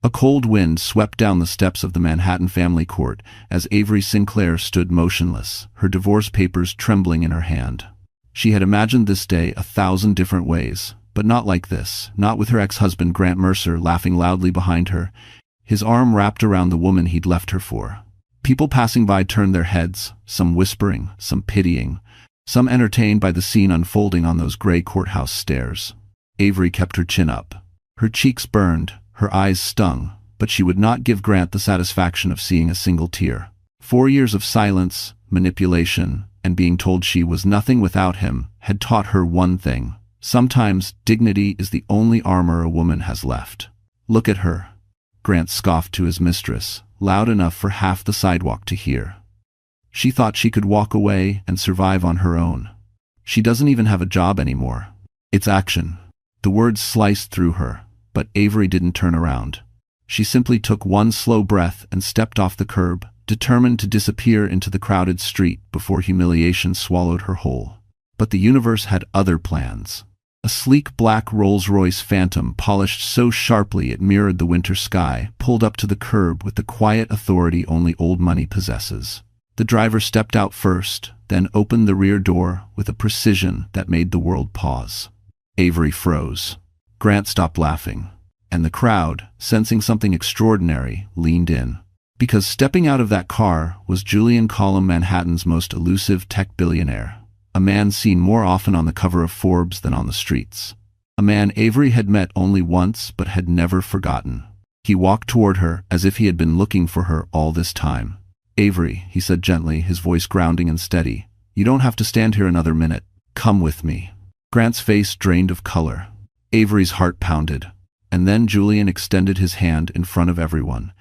A cold wind swept down the steps of the Manhattan family court as Avery Sinclair stood motionless, her divorce papers trembling in her hand. She had imagined this day 1,000 different ways, but not like this, not with her ex-husband Grant Mercer laughing loudly behind her, his arm wrapped around the woman he'd left her for. People passing by turned their heads, some whispering, some pitying, some entertained by the scene unfolding on those gray courthouse stairs. Avery kept her chin up. Her cheeks burned, her eyes stung, but she would not give Grant the satisfaction of seeing a single tear. 4 years of silence, manipulation, and being told she was nothing without him had taught her one thing. Sometimes dignity is the only armor a woman has left. "Look at her," Grant scoffed to his mistress, loud enough for half the sidewalk to hear. "She thought she could walk away and survive on her own. She doesn't even have a job anymore." It's action. The words sliced through her, but Avery didn't turn around. She simply took one slow breath and stepped off the curb, determined to disappear into the crowded street before humiliation swallowed her whole. But the universe had other plans. A sleek black Rolls-Royce Phantom, polished so sharply it mirrored the winter sky, pulled up to the curb with the quiet authority only old money possesses. The driver stepped out first, then opened the rear door with a precision that made the world pause. Avery froze. Grant stopped laughing, and the crowd, sensing something extraordinary, leaned in. Because stepping out of that car was Julian Collum, Manhattan's most elusive tech billionaire. A man seen more often on the cover of Forbes than on the streets. A man Avery had met only once but had never forgotten. He walked toward her as if he had been looking for her all this time. "Avery," he said gently, his voice grounding and steady, "you don't have to stand here another minute. Come with me." Grant's face drained of color. Avery's heart pounded. And then Julian extended his hand in front of everyone,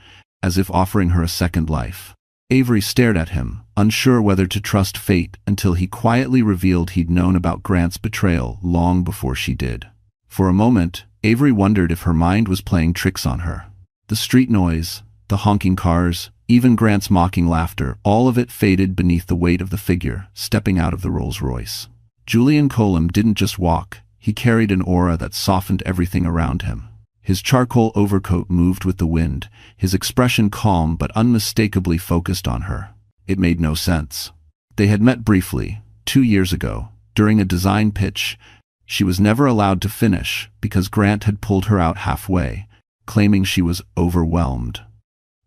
as if offering her a second life. Avery stared at him, unsure whether to trust fate, until he quietly revealed he'd known about Grant's betrayal long before she did. For a moment, Avery wondered if her mind was playing tricks on her. The street noise, the honking cars, even Grant's mocking laughter, all of it faded beneath the weight of the figure stepping out of the Rolls-Royce. Julian Collum didn't just walk, he carried an aura that softened everything around him. His charcoal overcoat moved with the wind, his expression calm but unmistakably focused on her. It made no sense. They had met briefly, 2 years ago, during a design pitch. She was never allowed to finish because Grant had pulled her out halfway, claiming she was overwhelmed.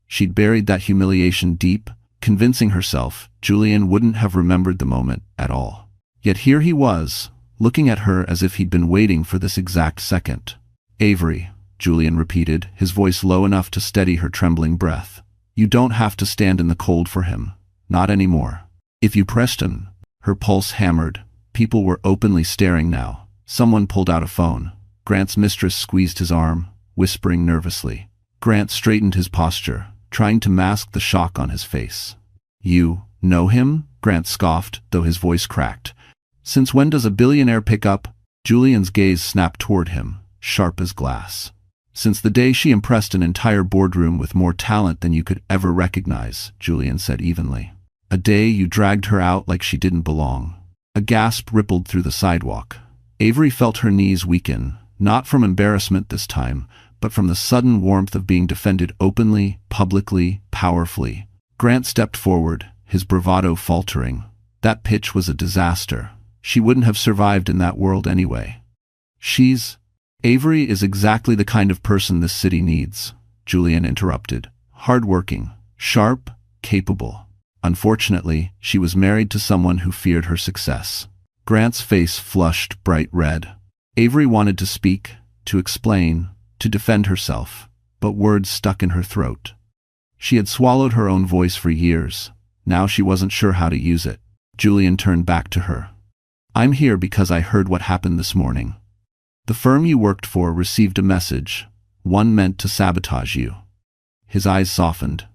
She'd buried that humiliation deep, convincing herself Julian wouldn't have remembered the moment at all. Yet here he was, looking at her as if he'd been waiting for this exact second. "Avery," Julian repeated, his voice low enough to steady her trembling breath. "You don't have to stand in the cold for him. Not anymore. If you pressed him." Her pulse hammered. People were openly staring now. Someone pulled out a phone. Grant's mistress squeezed his arm, whispering nervously. Grant straightened his posture, trying to mask the shock on his face. "You know him?" Grant scoffed, though his voice cracked. "Since when does a billionaire pick up?" Julian's gaze snapped toward him, sharp as glass. "Since the day she impressed an entire boardroom with more talent than you could ever recognize," Julian said evenly. "A day you dragged her out like she didn't belong." A gasp rippled through the sidewalk. Avery felt her knees weaken, not from embarrassment this time, but from the sudden warmth of being defended openly, publicly, powerfully. Grant stepped forward, his bravado faltering. That pitch was a disaster. She wouldn't have survived in that world anyway. Avery is exactly the kind of person this city needs," Julian interrupted. "Hardworking, sharp, capable. Unfortunately, she was married to someone who feared her success." Grant's face flushed bright red. Avery wanted to speak, to explain, to defend herself, but words stuck in her throat. She had swallowed her own voice for years. Now she wasn't sure how to use it. Julian turned back to her. "I'm here because I heard what happened this morning. The firm you worked for received a message, one meant to sabotage you." His eyes softened.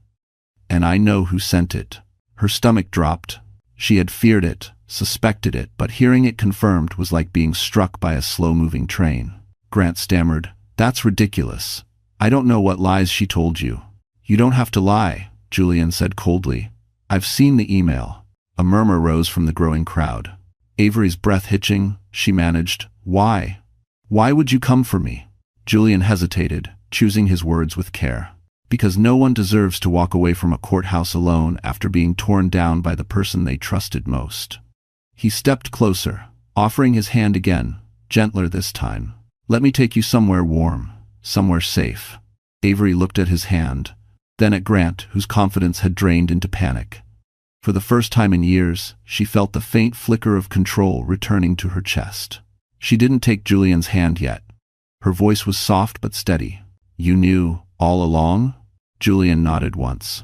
"And I know who sent it." Her stomach dropped. She had feared it, suspected it, but hearing it confirmed was like being struck by a slow-moving train. Grant stammered, "That's ridiculous. I don't know what lies she told you." "You don't have to lie," Julian said coldly. "I've seen the email." A murmur rose from the growing crowd. Avery's breath hitching, she managed, "Why? Why would you come for me?" Julian hesitated, choosing his words with care. Because no one deserves to walk away from a courthouse alone after being torn down by the person they trusted most. He stepped closer, offering his hand again, gentler this time. Let me take you somewhere warm, somewhere safe. Avery looked at his hand, then at Grant, whose confidence had drained into panic. For the first time in years, she felt the faint flicker of control returning to her chest. She didn't take Julian's hand yet. Her voice was soft but steady. You knew all along? Julian nodded once.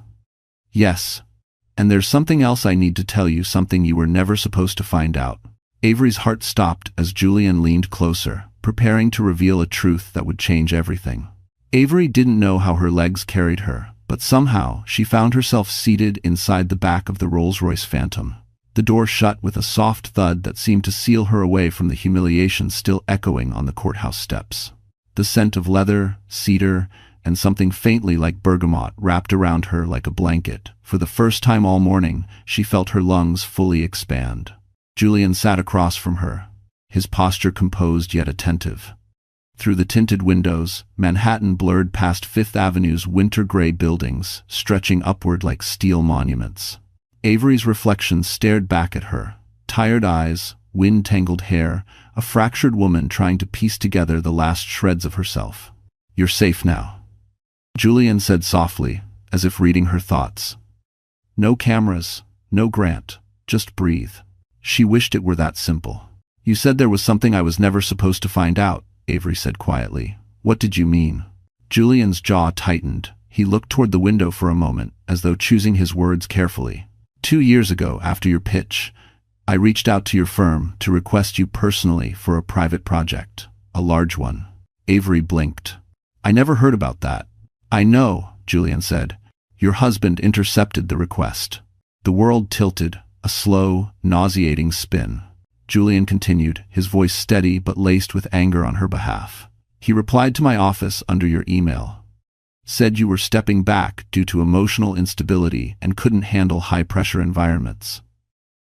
Yes. And there's something else I need to tell you, something you were never supposed to find out. Avery's heart stopped as Julian leaned closer, preparing to reveal a truth that would change everything. Avery didn't know how her legs carried her, but somehow she found herself seated inside the back of the Rolls-Royce Phantom. The door shut with a soft thud that seemed to seal her away from the humiliation still echoing on the courthouse steps. The scent of leather, cedar, and something faintly like bergamot wrapped around her like a blanket. For the first time all morning, she felt her lungs fully expand. Julian sat across from her, his posture composed yet attentive. Through the tinted windows, Manhattan blurred past Fifth Avenue's winter-gray buildings, stretching upward like steel monuments. Avery's reflection stared back at her, tired eyes, wind-tangled hair, a fractured woman trying to piece together the last shreds of herself. You're safe now, Julian said softly, as if reading her thoughts. No cameras, no Grant, just breathe. She wished it were that simple. You said there was something I was never supposed to find out, Avery said quietly. What did you mean? Julian's jaw tightened. He looked toward the window for a moment, as though choosing his words carefully. 2 years ago, after your pitch, I reached out to your firm to request you personally for a private project, a large one. Avery blinked. I never heard about that. I know, Julian said. Your husband intercepted the request. The world tilted, a slow, nauseating spin. Julian continued, his voice steady but laced with anger on her behalf. He replied to my office under your email. Said you were stepping back due to emotional instability and couldn't handle high-pressure environments.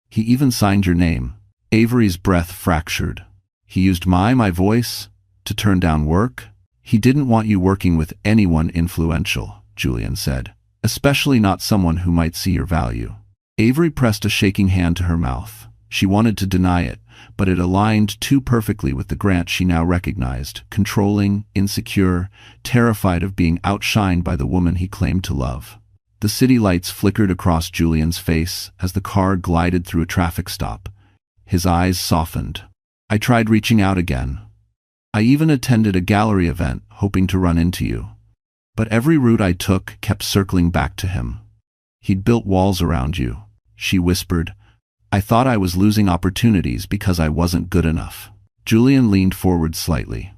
He even signed your name. Avery's breath fractured. He used my voice to turn down work? He didn't want you working with anyone influential, Julian said, especially not someone who might see your value. Avery pressed a shaking hand to her mouth. She wanted to deny it, but it aligned too perfectly with the Grant she now recognized, controlling, insecure, terrified of being outshined by the woman he claimed to love. The city lights flickered across Julian's face as the car glided through a traffic stop. His eyes softened. I tried reaching out again. I even attended a gallery event, hoping to run into you. But every route I took kept circling back to him. He'd built walls around you, she whispered. I thought I was losing opportunities because I wasn't good enough. Julian leaned forward slightly.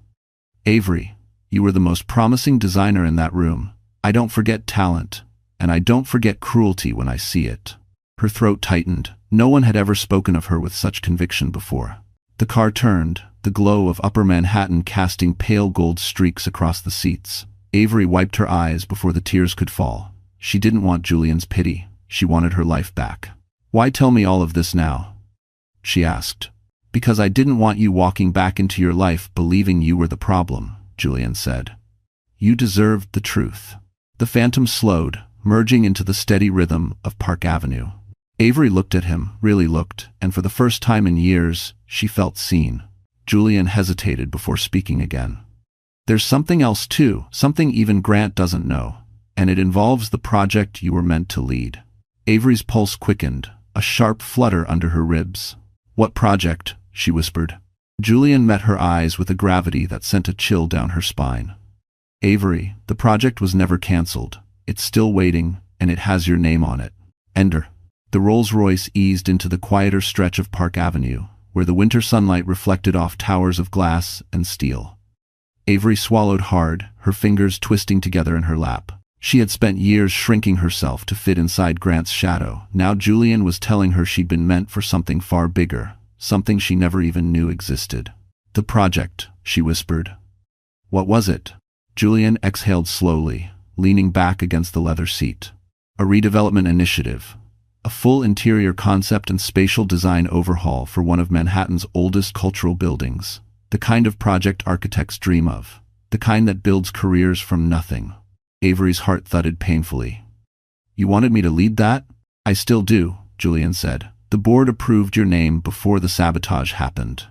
Avery, you were the most promising designer in that room. I don't forget talent, and I don't forget cruelty when I see it. Her throat tightened. No one had ever spoken of her with such conviction before. The car turned, the glow of Upper Manhattan casting pale gold streaks across the seats. Avery wiped her eyes before the tears could fall. She didn't want Julian's pity. She wanted her life back. Why tell me all of this now? She asked. Because I didn't want you walking back into your life believing you were the problem, Julian said. You deserved the truth. The Phantom slowed, merging into the steady rhythm of Park Avenue. Avery looked at him, really looked, and for the first time in years, she felt seen. Julian hesitated before speaking again. There's something else too, something even Grant doesn't know, and it involves the project you were meant to lead. Avery's pulse quickened, a sharp flutter under her ribs. What project? She whispered. Julian met her eyes with a gravity that sent a chill down her spine. Avery, the project was never cancelled. It's still waiting, and it has your name on it. Ender. The Rolls-Royce eased into the quieter stretch of Park Avenue, where the winter sunlight reflected off towers of glass and steel. Avery swallowed hard, her fingers twisting together in her lap. She had spent years shrinking herself to fit inside Grant's shadow. Now Julian was telling her she'd been meant for something far bigger, something she never even knew existed. The project, she whispered. What was it? Julian exhaled slowly, leaning back against the leather seat. A redevelopment initiative. A full interior concept and spatial design overhaul for one of Manhattan's oldest cultural buildings. The kind of project architects dream of. the kind that builds careers from nothing. Avery's heart thudded painfully. You wanted me to lead that? I still do, Julian said. The board approved your name before the sabotage happened.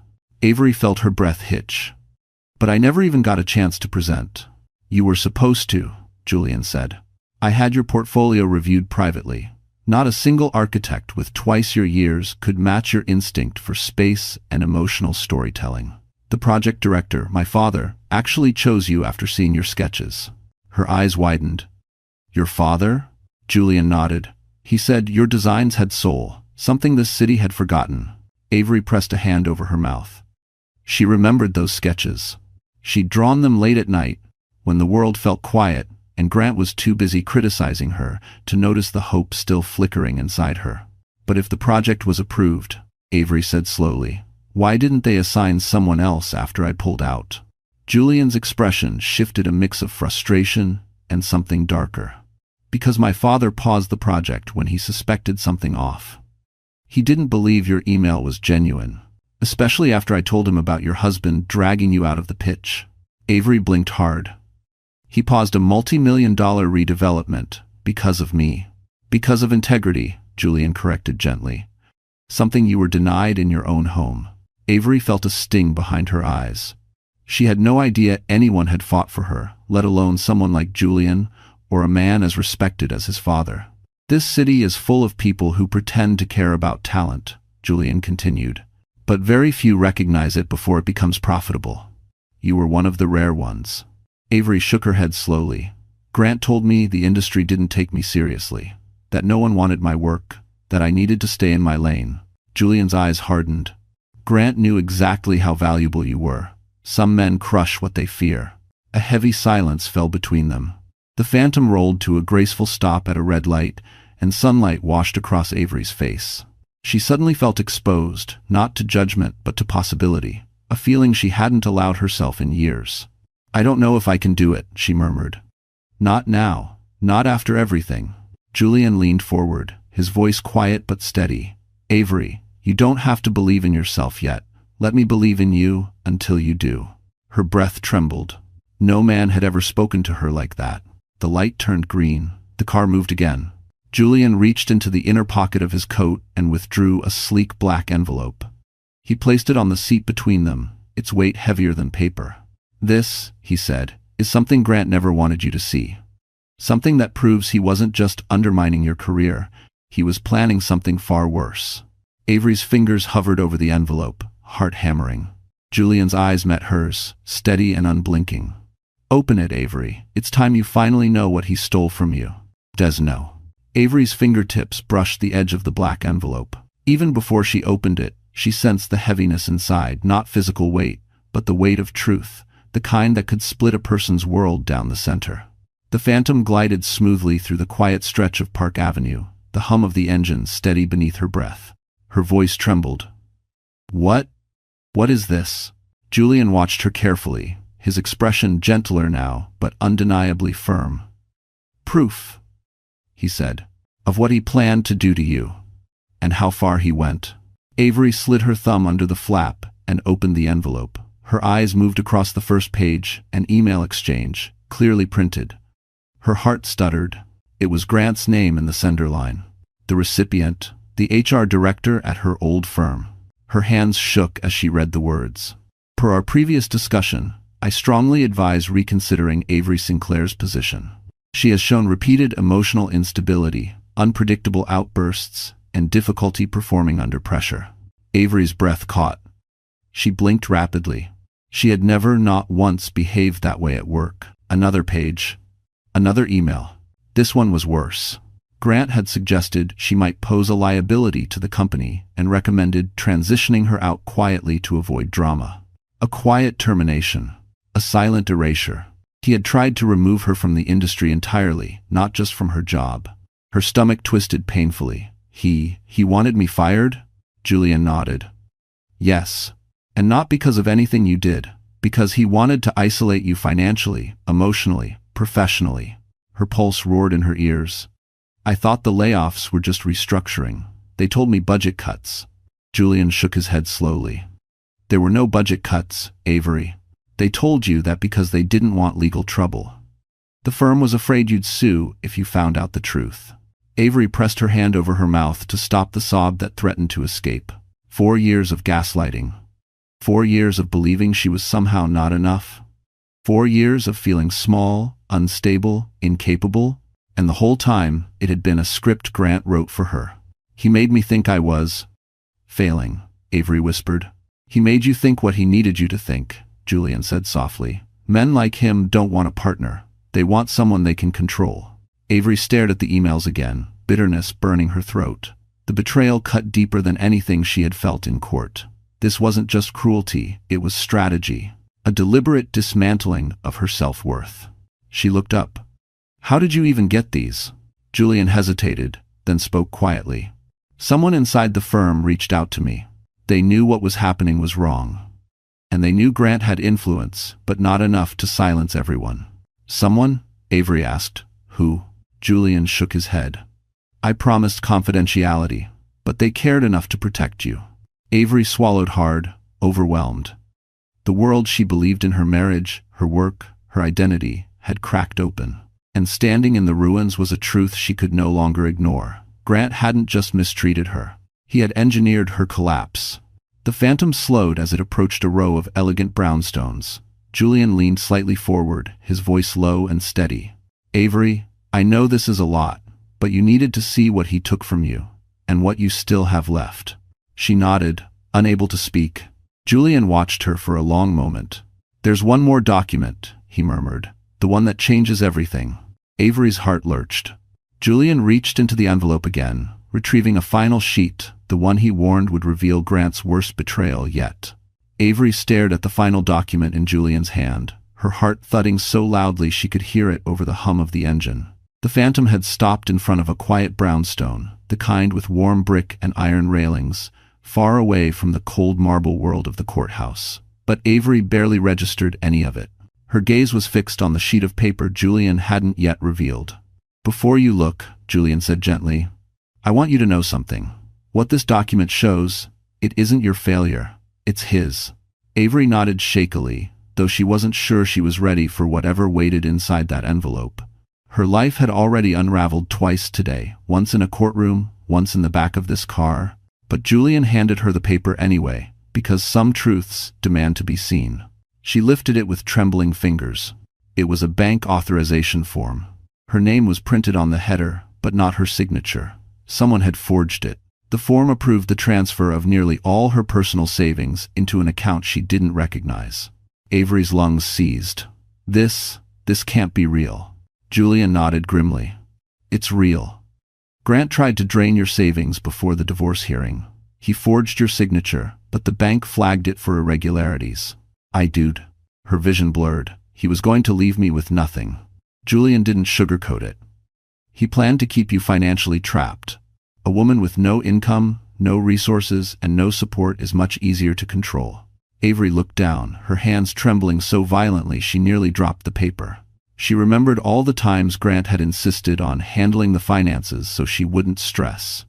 Avery felt her breath hitch. But I never even got a chance to present. You were supposed to, Julian said. I had your portfolio reviewed privately. Not a single architect with twice your years could match your instinct for space and emotional storytelling. The project director, my father, actually chose you after seeing your sketches. Her eyes widened. Your father? Julian nodded. He said your designs had soul, something this city had forgotten. Avery pressed a hand over her mouth. She remembered those sketches. She'd drawn them late at night, when the world felt quiet, and Grant was too busy criticizing her to notice the hope still flickering inside her. But if the project was approved, Avery said slowly, why didn't they assign someone else after I pulled out? Julian's expression shifted a mix of frustration and something darker. Because my father paused the project when he suspected something off. He didn't believe your email was genuine, especially after I told him about your husband dragging you out of the pitch. Avery blinked hard. He paused a multi-million-dollar redevelopment because of me. Because of integrity, Julian corrected gently. Something you were denied in your own home. Avery felt a sting behind her eyes. She had no idea anyone had fought for her, let alone someone like Julian, or a man as respected as his father. This city is full of people who pretend to care about talent, Julian continued. But very few recognize it before it becomes profitable. You were one of the rare ones. Avery shook her head slowly. Grant told me the industry didn't take me seriously, that no one wanted my work, that I needed to stay in my lane. Julian's eyes hardened. Grant knew exactly how valuable you were. Some men crush what they fear. A heavy silence fell between them. The Phantom rolled to a graceful stop at a red light, and sunlight washed across Avery's face. She suddenly felt exposed, not to judgment but to possibility, a feeling she hadn't allowed herself in years. I don't know if I can do it, she murmured. Not now, not after everything. Julian leaned forward, his voice quiet but steady. Avery, you don't have to believe in yourself yet. Let me believe in you until you do. Her breath trembled. No man had ever spoken to her like that. The light turned green. The car moved again. Julian reached into the inner pocket of his coat and withdrew a sleek black envelope. He placed it on the seat between them, its weight heavier than paper. This, he said, is something Grant never wanted you to see. Something that proves he wasn't just undermining your career, he was planning something far worse. Avery's fingers hovered over the envelope, heart hammering. Julian's eyes met hers, steady and unblinking. Open it, Avery. It's time you finally know what he stole from you. Desno. Avery's fingertips brushed the edge of the black envelope. Even before she opened it, she sensed the heaviness inside, not physical weight, but the weight of truth, the kind that could split a person's world down the center. The Phantom glided smoothly through the quiet stretch of Park Avenue, the hum of the engine steady beneath her breath. Her voice trembled. What is this? Julian watched her carefully, his expression gentler now, but undeniably firm. Proof, he said, of what he planned to do to you, and how far he went. Avery slid her thumb under the flap and opened the envelope. Her eyes moved across the first page, an email exchange, clearly printed. Her heart stuttered. It was Grant's name in the sender line. The recipient, the HR director at her old firm. Her hands shook as she read the words. Per our previous discussion, I strongly advise reconsidering Avery Sinclair's position. She has shown repeated emotional instability, unpredictable outbursts, and difficulty performing under pressure. Avery's breath caught. She blinked rapidly. She had never, not once, behaved that way at work. Another page. Another email. This one was worse. Grant had suggested she might pose a liability to the company and recommended transitioning her out quietly to avoid drama. A quiet termination. A silent erasure. He had tried to remove her from the industry entirely, not just from her job. Her stomach twisted painfully. He wanted me fired? Julian nodded. Yes. And not because of anything you did, because he wanted to isolate you financially, emotionally, professionally. Her pulse roared in her ears. I thought the layoffs were just restructuring. They told me budget cuts. Julian shook his head slowly. There were no budget cuts, Avery. They told you that because they didn't want legal trouble. The firm was afraid you'd sue if you found out the truth. Avery pressed her hand over her mouth to stop the sob that threatened to escape. 4 years of gaslighting. 4 years of believing she was somehow not enough. 4 years of feeling small, unstable, incapable, and the whole time it had been a script Grant wrote for her. He made me think I was failing, Avery whispered. He made you think what he needed you to think, Julian said softly. Men like him don't want a partner. They want someone they can control. Avery stared at the emails again, bitterness burning her throat. The betrayal cut deeper than anything she had felt in court. This wasn't just cruelty, it was strategy. A deliberate dismantling of her self-worth. She looked up. How did you even get these? Julian hesitated, then spoke quietly. Someone inside the firm reached out to me. They knew what was happening was wrong. And they knew Grant had influence, but not enough to silence everyone. Someone? Avery asked. Who? Julian shook his head. I promised confidentiality, but they cared enough to protect you. Avery swallowed hard, overwhelmed. The world she believed in, her marriage, her work, her identity, had cracked open. And standing in the ruins was a truth she could no longer ignore. Grant hadn't just mistreated her. He had engineered her collapse. The phantom slowed as it approached a row of elegant brownstones. Julian leaned slightly forward, his voice low and steady. Avery, I know this is a lot, but you needed to see what he took from you, and what you still have left. She nodded, unable to speak. Julian watched her for a long moment. There's one more document, he murmured. The one that changes everything. Avery's heart lurched. Julian reached into the envelope again, retrieving a final sheet, the one he warned would reveal Grant's worst betrayal yet. Avery stared at the final document in Julian's hand, her heart thudding so loudly she could hear it over the hum of the engine. The Phantom had stopped in front of a quiet brownstone, the kind with warm brick and iron railings, far away from the cold marble world of the courthouse. But Avery barely registered any of it. Her gaze was fixed on the sheet of paper Julian hadn't yet revealed. Before you look, Julian said gently, I want you to know something. What this document shows, it isn't your failure, it's his. Avery nodded shakily, though she wasn't sure she was ready for whatever waited inside that envelope. Her life had already unraveled twice today, once in a courtroom, once in the back of this car. But Julian handed her the paper anyway, because some truths demand to be seen. She lifted it with trembling fingers. It was a bank authorization form. Her name was printed on the header, but not her signature. Someone had forged it. The form approved the transfer of nearly all her personal savings into an account she didn't recognize. Avery's lungs seized. This can't be real. Julian nodded grimly. It's real. Grant tried to drain your savings before the divorce hearing. He forged your signature, but the bank flagged it for irregularities. Dude. Her vision blurred. He was going to leave me with nothing. Julian didn't sugarcoat it. He planned to keep you financially trapped. A woman with no income, no resources, and no support is much easier to control. Avery looked down, her hands trembling so violently she nearly dropped the paper. She remembered all the times Grant had insisted on handling the finances so she wouldn't stress.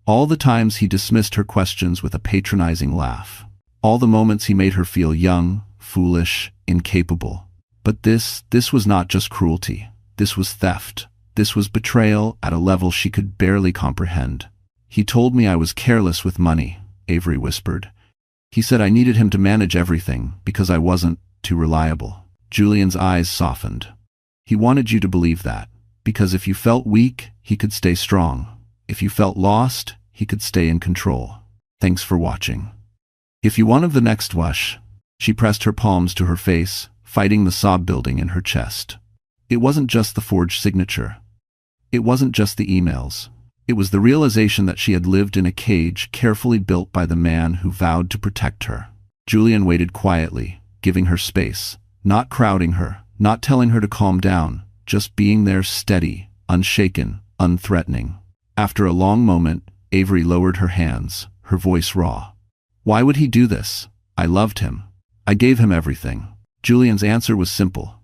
All the times he dismissed her questions with a patronizing laugh. All the moments he made her feel young, foolish, incapable. But this was not just cruelty. This was theft. This was betrayal at a level she could barely comprehend. He told me I was careless with money, Avery whispered. He said I needed him to manage everything because I wasn't too reliable. Julian's eyes softened. He wanted you to believe that, because if you felt weak, he could stay strong. If you felt lost, he could stay in control. Thanks for watching. If you wanted the next wash, she pressed her palms to her face, fighting the sob building in her chest. It wasn't just the forged signature. It wasn't just the emails. It was the realization that she had lived in a cage carefully built by the man who vowed to protect her. Julian waited quietly, giving her space, not crowding her, not telling her to calm down, just being there steady, unshaken, unthreatening. After a long moment, Avery lowered her hands, her voice raw. Why would he do this? I loved him. I gave him everything. Julian's answer was simple.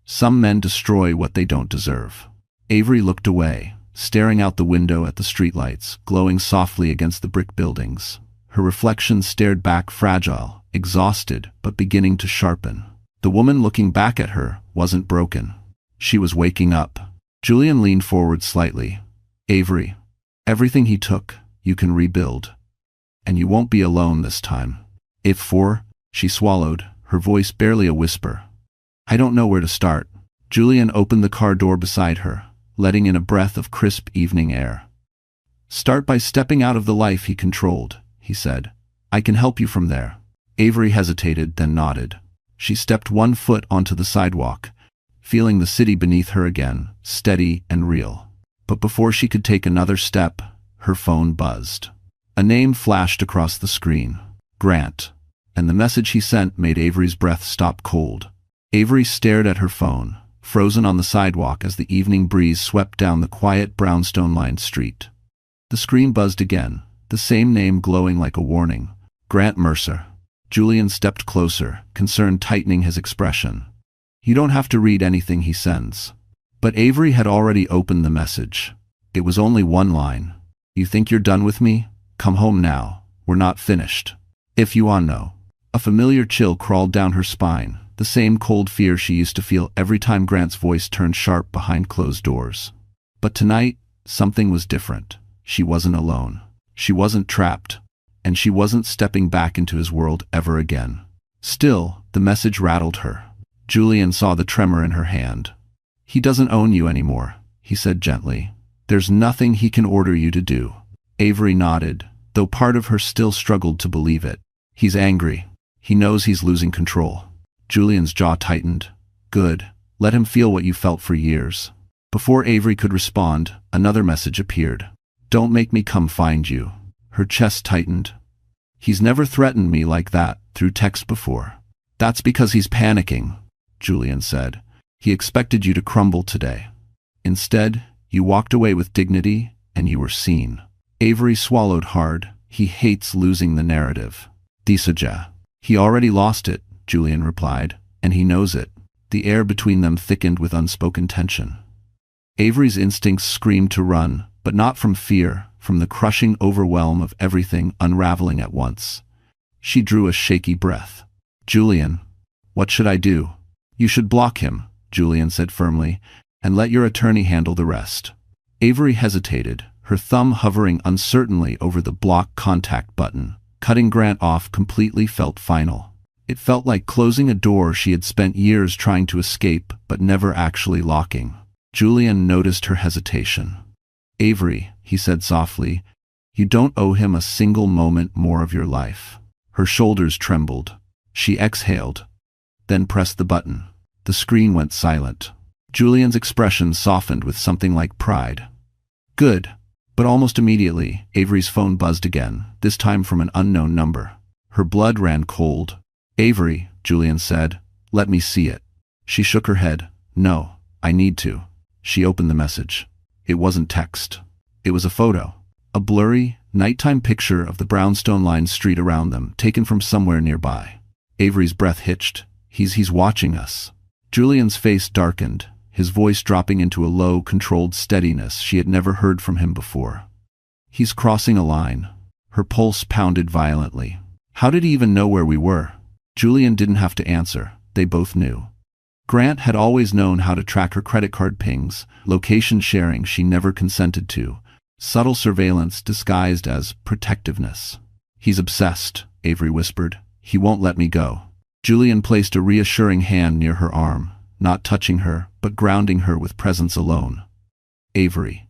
Some men destroy what they don't deserve. Avery looked away, staring out the window at the streetlights, glowing softly against the brick buildings. Her reflection stared back fragile, exhausted, but beginning to sharpen. The woman looking back at her wasn't broken. She was waking up. Julian leaned forward slightly. Avery, everything he took, you can rebuild. And you won't be alone this time. She swallowed, her voice barely a whisper. I don't know where to start. Julian opened the car door beside her, letting in a breath of crisp evening air. Start by stepping out of the life he controlled, he said. I can help you from there. Avery hesitated, then nodded. She stepped one foot onto the sidewalk, feeling the city beneath her again, steady and real. But before she could take another step, her phone buzzed. A name flashed across the screen. Grant. And the message he sent made Avery's breath stop cold. Avery stared at her phone, frozen on the sidewalk as the evening breeze swept down the quiet brownstone-lined street. The screen buzzed again, the same name glowing like a warning. Grant Mercer. Julian stepped closer, concern tightening his expression. You don't have to read anything he sends. But Avery had already opened the message. It was only one line. You think you're done with me? Come home now. We're not finished. If you want to know. A familiar chill crawled down her spine, the same cold fear she used to feel every time Grant's voice turned sharp behind closed doors. But tonight, something was different. She wasn't alone. She wasn't trapped. And she wasn't stepping back into his world ever again. Still, the message rattled her. Julian saw the tremor in her hand. He doesn't own you anymore, he said gently. There's nothing he can order you to do. Avery nodded, though part of her still struggled to believe it. He's angry. He knows he's losing control. Julian's jaw tightened. Good. Let him feel what you felt for years. Before Avery could respond, another message appeared. Don't make me come find you. Her chest tightened. He's never threatened me like that through text before. That's because he's panicking, Julian said. He expected you to crumble today. Instead, you walked away with dignity, and you were seen. Avery swallowed hard. He hates losing the narrative. Disaja. He already lost it, Julian replied, and he knows it. The air between them thickened with unspoken tension. Avery's instincts screamed to run, but not from fear, from the crushing overwhelm of everything unraveling at once. She drew a shaky breath. Julian, what should I do? You should block him, Julian said firmly, and let your attorney handle the rest. Avery hesitated, her thumb hovering uncertainly over the block contact button. Cutting Grant off completely felt final. It felt like closing a door she had spent years trying to escape but never actually locking. Julian noticed her hesitation. Avery, he said softly, you don't owe him a single moment more of your life. Her shoulders trembled. She exhaled, then pressed the button. The screen went silent. Julian's expression softened with something like pride. Good. But almost immediately, Avery's phone buzzed again, this time from an unknown number. Her blood ran cold. Avery, Julian said, let me see it. She shook her head. No, I need to. She opened the message. It wasn't text. It was a photo. A blurry, nighttime picture of the brownstone-lined street around them, taken from somewhere nearby. Avery's breath hitched. He's watching us. Julian's face darkened, his voice dropping into a low, controlled steadiness she had never heard from him before. He's crossing a line. Her pulse pounded violently. How did he even know where we were? Julian didn't have to answer. They both knew. Grant had always known how to track her credit card pings, location sharing she never consented to, subtle surveillance disguised as protectiveness. He's obsessed, Avery whispered. He won't let me go. Julian placed a reassuring hand near her arm, not touching her, but grounding her with presence alone. Avery,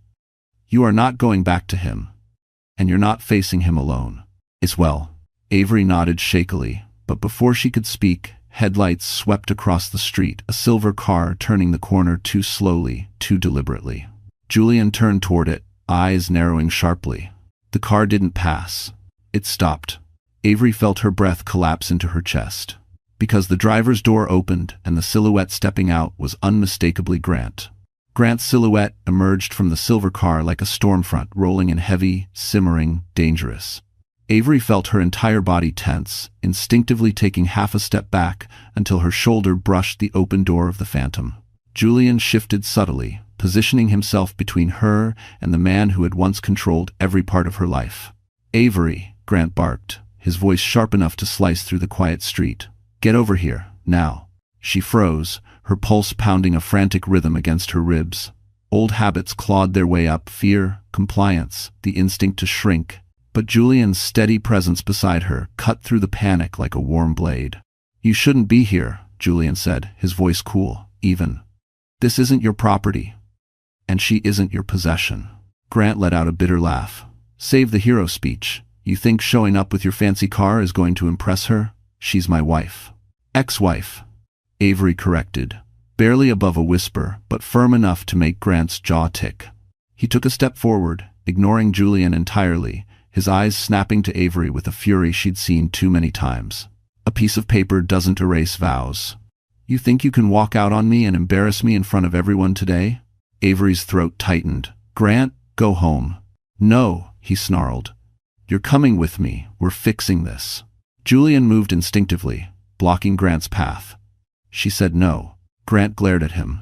you are not going back to him. And you're not facing him alone. It's well. Avery nodded shakily, but before she could speak, headlights swept across the street, a silver car turning the corner too slowly, too deliberately. Julian turned toward it, eyes narrowing sharply. The car didn't pass. It stopped. Avery felt her breath collapse into her chest. Because the driver's door opened and the silhouette stepping out was unmistakably Grant. Grant's silhouette emerged from the silver car like a storm front, rolling in heavy, simmering, dangerous. Avery felt her entire body tense, instinctively taking half a step back until her shoulder brushed the open door of the Phantom. Julian shifted subtly, positioning himself between her and the man who had once controlled every part of her life. Avery, Grant barked, his voice sharp enough to slice through the quiet street. Get over here, now. She froze, her pulse pounding a frantic rhythm against her ribs. Old habits clawed their way up: fear, compliance, the instinct to shrink. But Julian's steady presence beside her cut through the panic like a warm blade. "You shouldn't be here," Julian said, his voice cool, even. "This isn't your property. And she isn't your possession." Grant let out a bitter laugh. "Save the hero speech. You think showing up with your fancy car is going to impress her? She's my wife." "Ex-wife," Avery corrected, barely above a whisper, but firm enough to make Grant's jaw tick. He took a step forward, ignoring Julian entirely, his eyes snapping to Avery with a fury she'd seen too many times. "A piece of paper doesn't erase vows. You think you can walk out on me and embarrass me in front of everyone today?" Avery's throat tightened. "Grant, go home." "No," he snarled. "You're coming with me. We're fixing this." Julian moved instinctively, blocking Grant's path. She said no. Grant glared at him.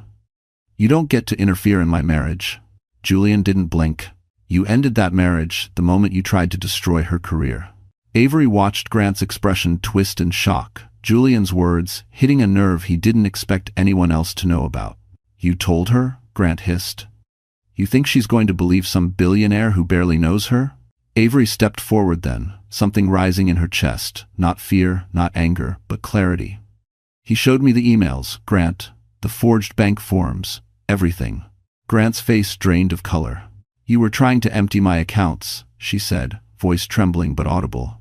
"You don't get to interfere in my marriage." Julian didn't blink. "You ended that marriage the moment you tried to destroy her career." Avery watched Grant's expression twist in shock, Julian's words hitting a nerve he didn't expect anyone else to know about. "You told her?" Grant hissed. "You think she's going to believe some billionaire who barely knows her?" Avery stepped forward then, something rising in her chest, not fear, not anger, but clarity. "He showed me the emails, Grant, the forged bank forms, everything." Grant's face drained of color. "You were trying to empty my accounts," she said, voice trembling but audible.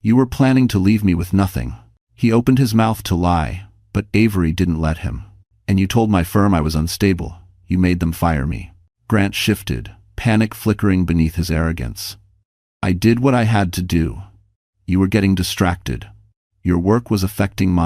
"You were planning to leave me with nothing." He opened his mouth to lie, but Avery didn't let him. "And you told my firm I was unstable. You made them fire me." Grant shifted, panic flickering beneath his arrogance. "I did what I had to do. You were getting distracted. Your work was affecting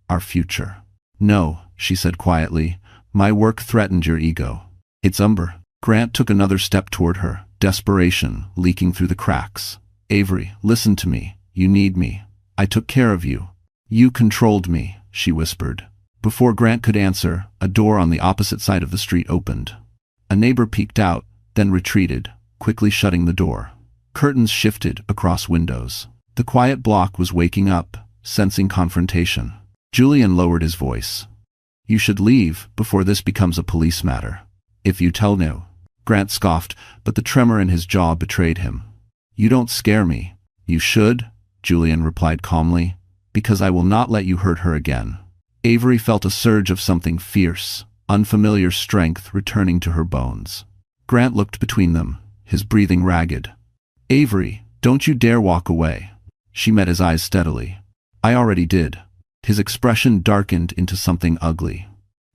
our future." "No," she said quietly, "my work threatened your ego." "It's Umber." Grant took another step toward her, desperation leaking through the cracks. "Avery, listen to me. You need me. I took care of you." "You controlled me," she whispered. Before Grant could answer, a door on the opposite side of the street opened. A neighbor peeked out, then retreated, quickly shutting the door. Curtains shifted across windows. The quiet block was waking up, sensing confrontation. Julian lowered his voice. "You should leave before this becomes a police matter. If you tell no." Grant scoffed, but the tremor in his jaw betrayed him. "You don't scare me." "You should," Julian replied calmly, "because I will not let you hurt her again." Avery felt a surge of something fierce, unfamiliar strength returning to her bones. Grant looked between them, his breathing ragged. "Avery, don't you dare walk away." She met his eyes steadily. "I already did." His expression darkened into something ugly.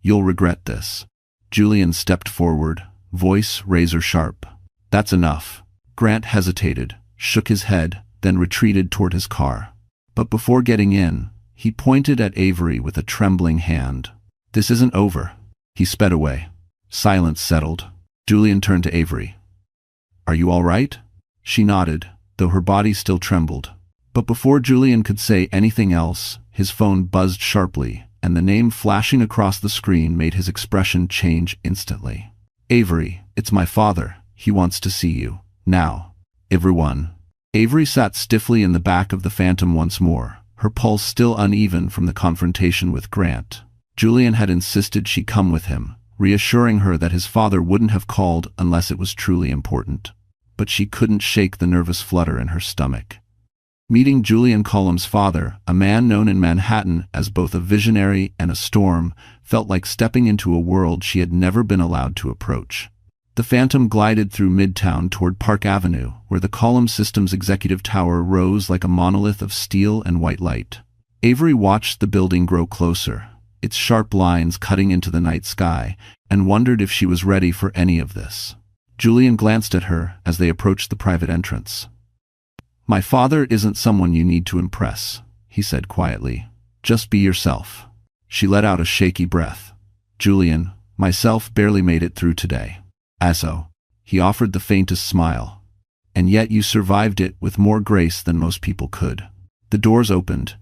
"You'll regret this." Julian stepped forward, voice razor-sharp. "That's enough." Grant hesitated, shook his head, then retreated toward his car. But before getting in, he pointed at Avery with a trembling hand. "This isn't over." He sped away. Silence settled. Julian turned to Avery. "Are you all right?" She nodded, though her body still trembled. But before Julian could say anything else, his phone buzzed sharply, and the name flashing across the screen made his expression change instantly. "Avery, it's my father. He wants to see you. Now." "Everyone." Avery sat stiffly in the back of the Phantom once more, her pulse still uneven from the confrontation with Grant. Julian had insisted she come with him, reassuring her that his father wouldn't have called unless it was truly important. But she couldn't shake the nervous flutter in her stomach. Meeting Julian Cullum's father, a man known in Manhattan as both a visionary and a storm, felt like stepping into a world she had never been allowed to approach. The Phantom glided through Midtown toward Park Avenue, where the Cullum Systems executive tower rose like a monolith of steel and white light. Avery watched the building grow closer, its sharp lines cutting into the night sky, and wondered if she was ready for any of this. Julian glanced at her as they approached the private entrance. "My father isn't someone you need to impress," he said quietly. "Just be yourself." She let out a shaky breath. "Julian, myself barely made it through today." "Aso." He offered the faintest smile. "And yet you survived it with more grace than most people could." The doors opened,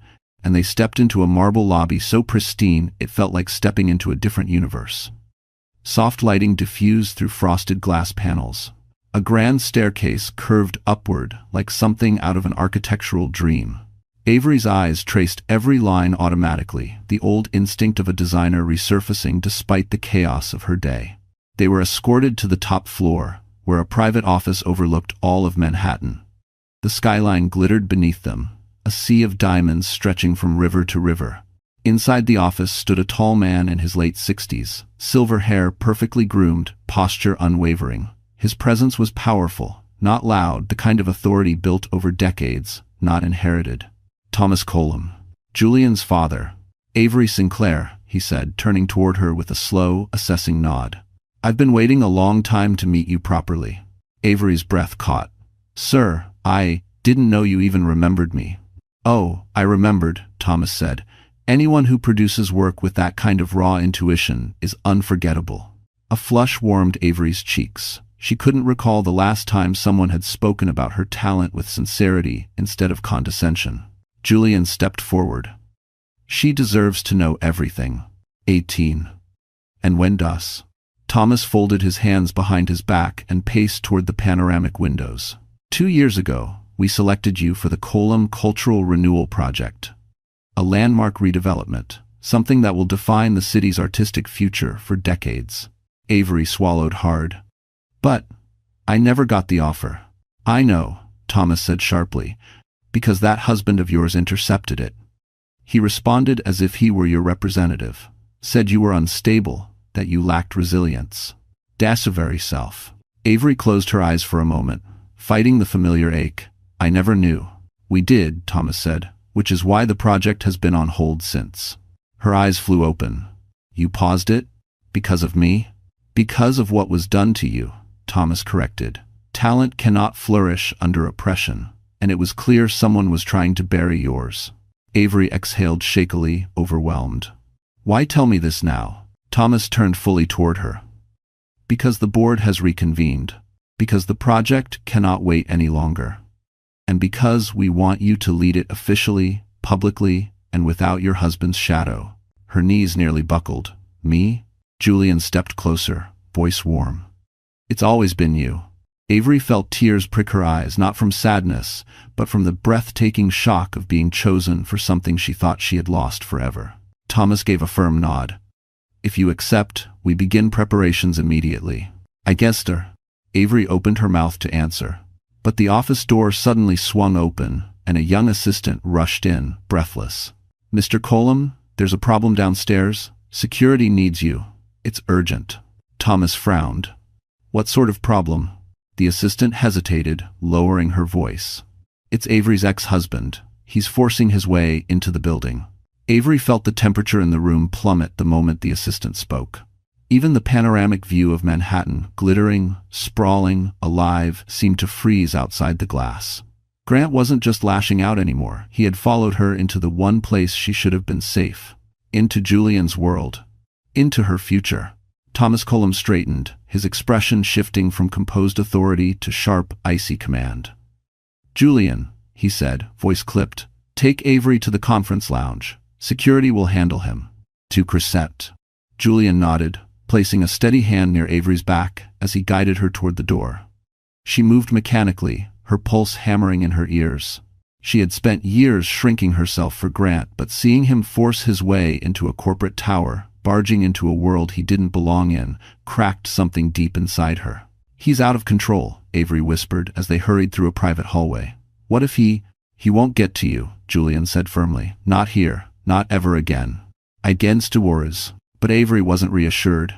and they stepped into a marble lobby so pristine it felt like stepping into a different universe. Soft lighting diffused through frosted glass panels. A grand staircase curved upward like something out of an architectural dream. Avery's eyes traced every line automatically, the old instinct of a designer resurfacing despite the chaos of her day. They were escorted to the top floor, where a private office overlooked all of Manhattan. The skyline glittered beneath them, a sea of diamonds stretching from river to river. Inside the office stood a tall man in his late 60s, silver hair perfectly groomed, posture unwavering. His presence was powerful, not loud, the kind of authority built over decades, not inherited. Thomas Colum, Julian's father. Avery Sinclair, he said, turning toward her with a slow, assessing nod. I've been waiting a long time to meet you properly. Avery's breath caught. Sir, I didn't know you even remembered me. Oh, I remembered, Thomas said. Anyone who produces work with that kind of raw intuition is unforgettable. A flush warmed Avery's cheeks. She couldn't recall the last time someone had spoken about her talent with sincerity instead of condescension. Julian stepped forward. She deserves to know everything. 18. And when does? Thomas folded his hands behind his back and paced toward the panoramic windows. 2 years ago, we selected you for the Colum Cultural Renewal Project. A landmark redevelopment, something that will define the city's artistic future for decades. Avery swallowed hard. But I never got the offer. I know, Thomas said sharply, because that husband of yours intercepted it. He responded as if he were your representative, said you were unstable, that you lacked resilience. Das very self. Avery closed her eyes for a moment, fighting the familiar ache. I never knew. We did, Thomas said, which is why the project has been on hold since. Her eyes flew open. You paused it? Because of me? Because of what was done to you, Thomas corrected. Talent cannot flourish under oppression, and it was clear someone was trying to bury yours. Avery exhaled shakily, overwhelmed. Why tell me this now? Thomas turned fully toward her. Because the board has reconvened. Because the project cannot wait any longer. And because we want you to lead it officially, publicly, and without your husband's shadow. Her knees nearly buckled. Me? Julian stepped closer, voice warm. It's always been you. Avery felt tears prick her eyes, not from sadness, but from the breathtaking shock of being chosen for something she thought she had lost forever. Thomas gave a firm nod. If you accept, we begin preparations immediately. I guessed her. Avery opened her mouth to answer. But the office door suddenly swung open, and a young assistant rushed in, breathless. Mr. Colum, there's a problem downstairs. Security needs you. It's urgent. Thomas frowned. What sort of problem? The assistant hesitated, lowering her voice. It's Avery's ex-husband. He's forcing his way into the building. Avery felt the temperature in the room plummet the moment the assistant spoke. Even the panoramic view of Manhattan, glittering, sprawling, alive, seemed to freeze outside the glass. Grant wasn't just lashing out anymore. He had followed her into the one place she should have been safe. Into Julian's world. Into her future. Thomas Colum straightened, his expression shifting from composed authority to sharp, icy command. Julian, he said, voice clipped, take Avery to the conference lounge. Security will handle him. To Crescent. Julian nodded, placing a steady hand near Avery's back as he guided her toward the door. She moved mechanically, her pulse hammering in her ears. She had spent years shrinking herself for Grant, but seeing him force his way into a corporate tower, barging into a world he didn't belong in, cracked something deep inside her. He's out of control, Avery whispered as they hurried through a private hallway. What if he won't get to you, Julian said firmly. Not here, not ever again. Against Dewar's. But Avery wasn't reassured.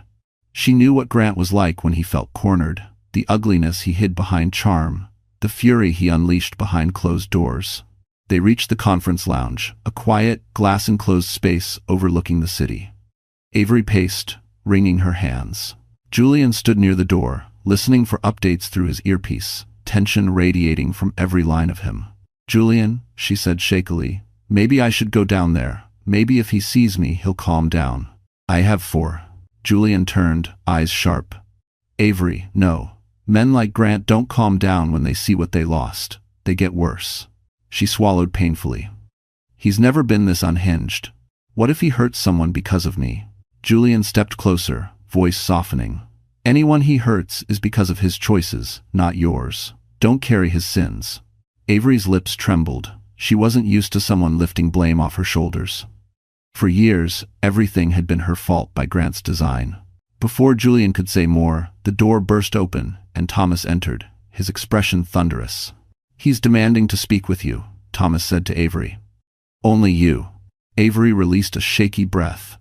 She knew what Grant was like when he felt cornered, the ugliness he hid behind charm, the fury he unleashed behind closed doors. They reached the conference lounge, a quiet, glass-enclosed space overlooking the city. Avery paced, wringing her hands. Julian stood near the door, listening for updates through his earpiece, tension radiating from every line of him. Julian, she said shakily, maybe I should go down there. Maybe if he sees me, he'll calm down. I have 4. Julian turned, eyes sharp. Avery, no. Men like Grant don't calm down when they see what they lost. They get worse. She swallowed painfully. He's never been this unhinged. What if he hurts someone because of me? Julian stepped closer, voice softening. Anyone he hurts is because of his choices, not yours. Don't carry his sins. Avery's lips trembled. She wasn't used to someone lifting blame off her shoulders. For years, everything had been her fault by Grant's design. Before Julian could say more, the door burst open, and Thomas entered, his expression thunderous. "He's demanding to speak with you," Thomas said to Avery. "Only you." Avery released a shaky breath.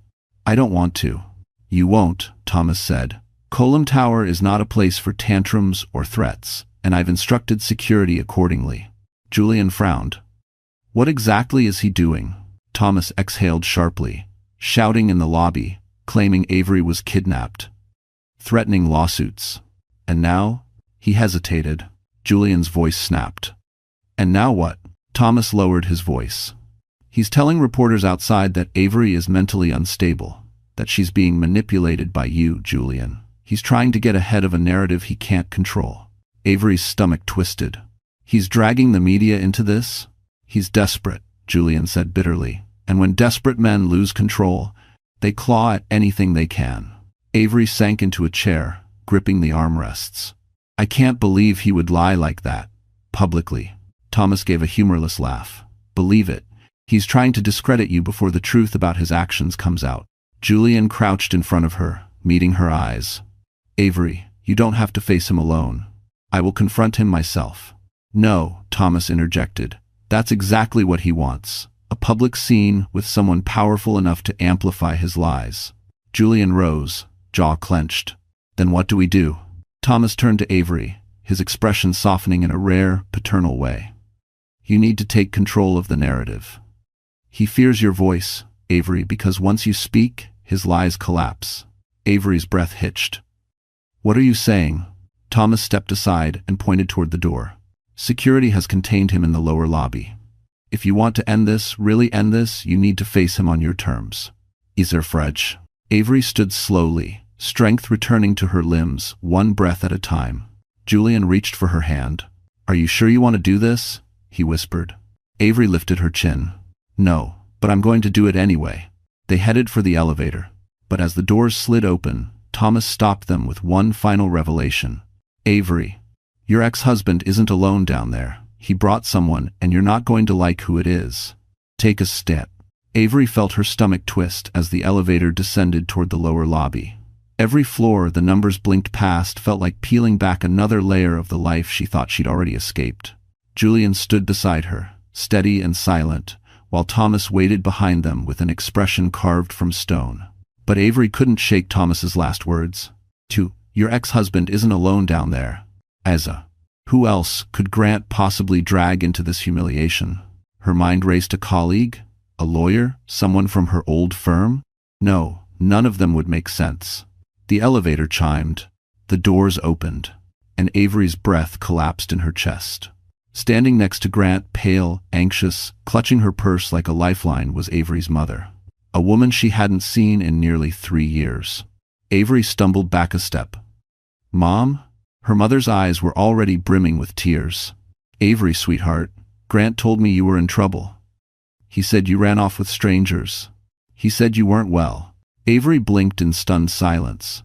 "I don't want to." "You won't," Thomas said. "Colum Tower is not a place for tantrums or threats, and I've instructed security accordingly." Julian frowned. "What exactly is he doing?" Thomas exhaled sharply, shouting in the lobby, claiming Avery was kidnapped, threatening lawsuits. "And now?" He hesitated. Julian's voice snapped. "And now what?" Thomas lowered his voice. "He's telling reporters outside that Avery is mentally unstable, that she's being manipulated by you, Julian. He's trying to get ahead of a narrative he can't control." Avery's stomach twisted. "He's dragging the media into this?" "He's desperate," Julian said bitterly. "And when desperate men lose control, they claw at anything they can." Avery sank into a chair, gripping the armrests. "I can't believe he would lie like that, publicly." Thomas gave a humorless laugh. "Believe it. He's trying to discredit you before the truth about his actions comes out." Julian crouched in front of her, meeting her eyes. "Avery, you don't have to face him alone. I will confront him myself." "No," Thomas interjected. "That's exactly what he wants. A public scene with someone powerful enough to amplify his lies." Julian rose, jaw clenched. "Then what do we do?" Thomas turned to Avery, his expression softening in a rare, paternal way. "You need to take control of the narrative. He fears your voice, Avery, because once you speak, his lies collapse." Avery's breath hitched. "What are you saying?" Thomas stepped aside and pointed toward the door. "Security has contained him in the lower lobby. If you want to end this, really end this, you need to face him on your terms. Is there Fredge?" Avery stood slowly, strength returning to her limbs, one breath at a time. Julian reached for her hand. "Are you sure you want to do this?" he whispered. Avery lifted her chin. "No, but I'm going to do it anyway." They headed for the elevator. But as the doors slid open, Thomas stopped them with one final revelation. "Avery, your ex-husband isn't alone down there. He brought someone, and you're not going to like who it is. Take a step." Avery felt her stomach twist as the elevator descended toward the lower lobby. Every floor the numbers blinked past felt like peeling back another layer of the life she thought she'd already escaped. Julian stood beside her, steady and silent, while Thomas waited behind them with an expression carved from stone. But Avery couldn't shake Thomas's last words. Your ex-husband isn't alone down there. Who else could Grant possibly drag into this humiliation? Her mind raced a colleague? A lawyer? Someone from her old firm? No, none of them would make sense. The elevator chimed. The doors opened, and Avery's breath collapsed in her chest. Standing next to Grant, pale, anxious, clutching her purse like a lifeline, was Avery's mother. A woman she hadn't seen in nearly 3 years. Avery stumbled back a step. "Mom?" Her mother's eyes were already brimming with tears. "Avery, sweetheart, Grant told me you were in trouble. He said you ran off with strangers. He said you weren't well." Avery blinked in stunned silence.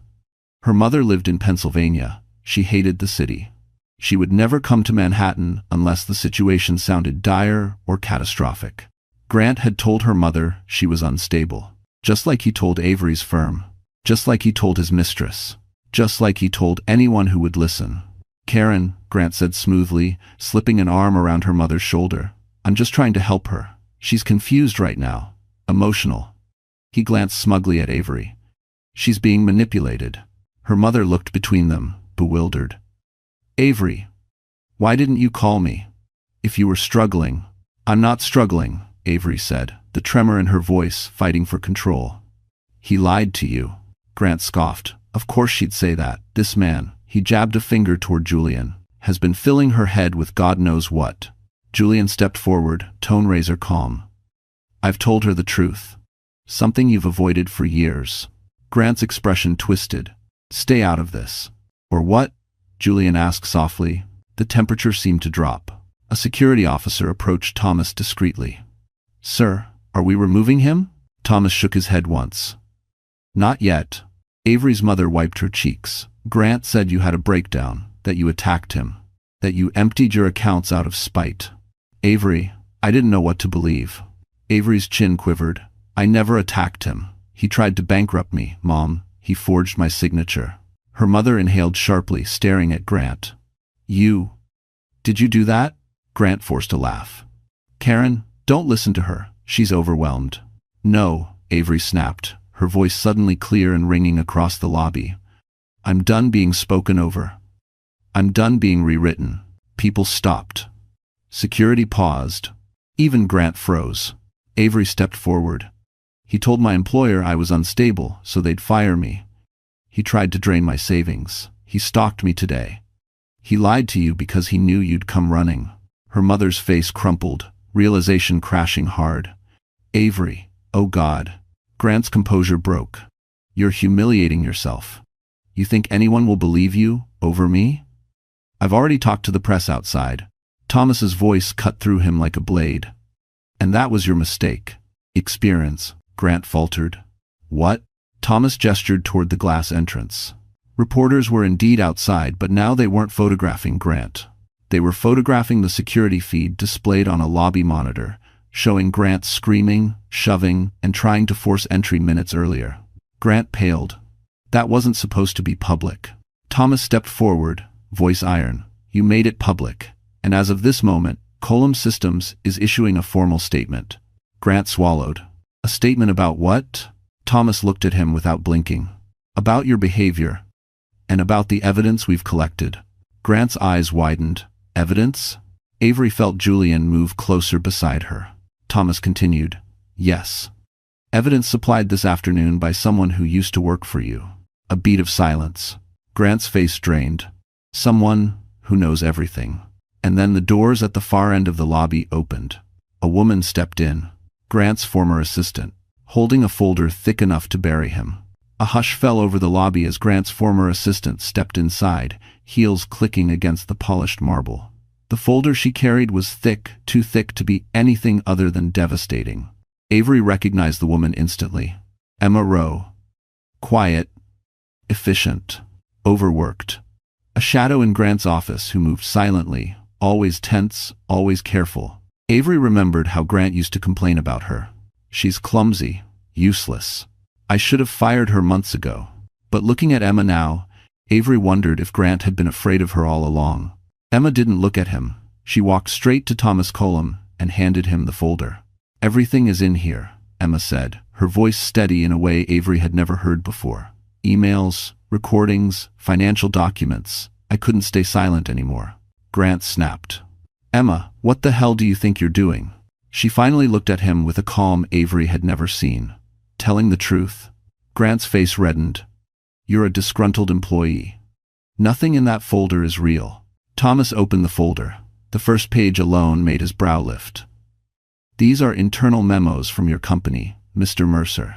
Her mother lived in Pennsylvania. She hated the city. She would never come to Manhattan unless the situation sounded dire or catastrophic. Grant had told her mother she was unstable, just like he told Avery's firm, just like he told his mistress, just like he told anyone who would listen. "Karen," Grant said smoothly, slipping an arm around her mother's shoulder. "I'm just trying to help her. She's confused right now, emotional." He glanced smugly at Avery. "She's being manipulated." Her mother looked between them, bewildered. "Avery, why didn't you call me? If you were struggling." "I'm not struggling," Avery said, the tremor in her voice fighting for control. "He lied to you." Grant scoffed. Of course she'd say that. This man, he jabbed a finger toward Julian, has been filling her head with God knows what. Julian stepped forward, tone razor calm. "I've told her the truth. Something you've avoided for years." Grant's expression twisted. "Stay out of this." "Or what?" Julian asked softly. The temperature seemed to drop. A security officer approached Thomas discreetly. "Sir, are we removing him?" Thomas shook his head once. "Not yet." Avery's mother wiped her cheeks. "Grant said you had a breakdown, that you attacked him, that you emptied your accounts out of spite." "Avery, I didn't know what to believe. Avery's chin quivered. I never attacked him. He tried to bankrupt me, Mom. He forged my signature. Her mother inhaled sharply, staring at Grant. You? Did you do that? Grant forced a laugh. Karen, don't listen to her. She's overwhelmed. No, Avery snapped, her voice suddenly clear and ringing across the lobby. I'm done being spoken over. I'm done being rewritten. People stopped. Security paused. Even Grant froze. Avery stepped forward. He told my employer I was unstable, so they'd fire me. He tried to drain my savings. He stalked me today. He lied to you because he knew you'd come running. Her mother's face crumpled, realization crashing hard. Avery, oh God. Grant's composure broke. You're humiliating yourself. You think anyone will believe you, over me? I've already talked to the press outside. Thomas's voice cut through him like a blade. And that was your mistake. Experience, Grant faltered. What? Thomas gestured toward the glass entrance. Reporters were indeed outside, but now they weren't photographing Grant. They were photographing the security feed displayed on a lobby monitor, showing Grant screaming, shoving, and trying to force entry minutes earlier. Grant paled. That wasn't supposed to be public. Thomas stepped forward, voice iron. You made it public. And as of this moment, Column Systems is issuing a formal statement. Grant swallowed. A statement about what? Thomas looked at him without blinking. About your behavior. And about the evidence we've collected. Grant's eyes widened. Evidence? Avery felt Julian move closer beside her. Thomas continued. Yes. Evidence supplied this afternoon by someone who used to work for you. A beat of silence. Grant's face drained. Someone who knows everything. And then the doors at the far end of the lobby opened. A woman stepped in. Grant's former assistant, holding a folder thick enough to bury him. A hush fell over the lobby as Grant's former assistant stepped inside, heels clicking against the polished marble. The folder she carried was thick, too thick to be anything other than devastating. Avery recognized the woman instantly. Emma Rowe. Quiet, efficient, overworked. A shadow in Grant's office who moved silently, always tense, always careful. Avery remembered how Grant used to complain about her. She's clumsy, useless. I should have fired her months ago. But looking at Emma now, Avery wondered if Grant had been afraid of her all along. Emma didn't look at him. She walked straight to Thomas Colum and handed him the folder. Everything is in here, Emma said, her voice steady in a way Avery had never heard before. Emails, recordings, financial documents. I couldn't stay silent anymore. Grant snapped. Emma, what the hell do you think you're doing? She finally looked at him with a calm Avery had never seen. Telling the truth? Grant's face reddened. You're a disgruntled employee. Nothing in that folder is real. Thomas opened the folder. The first page alone made his brow lift. These are internal memos from your company, Mr. Mercer.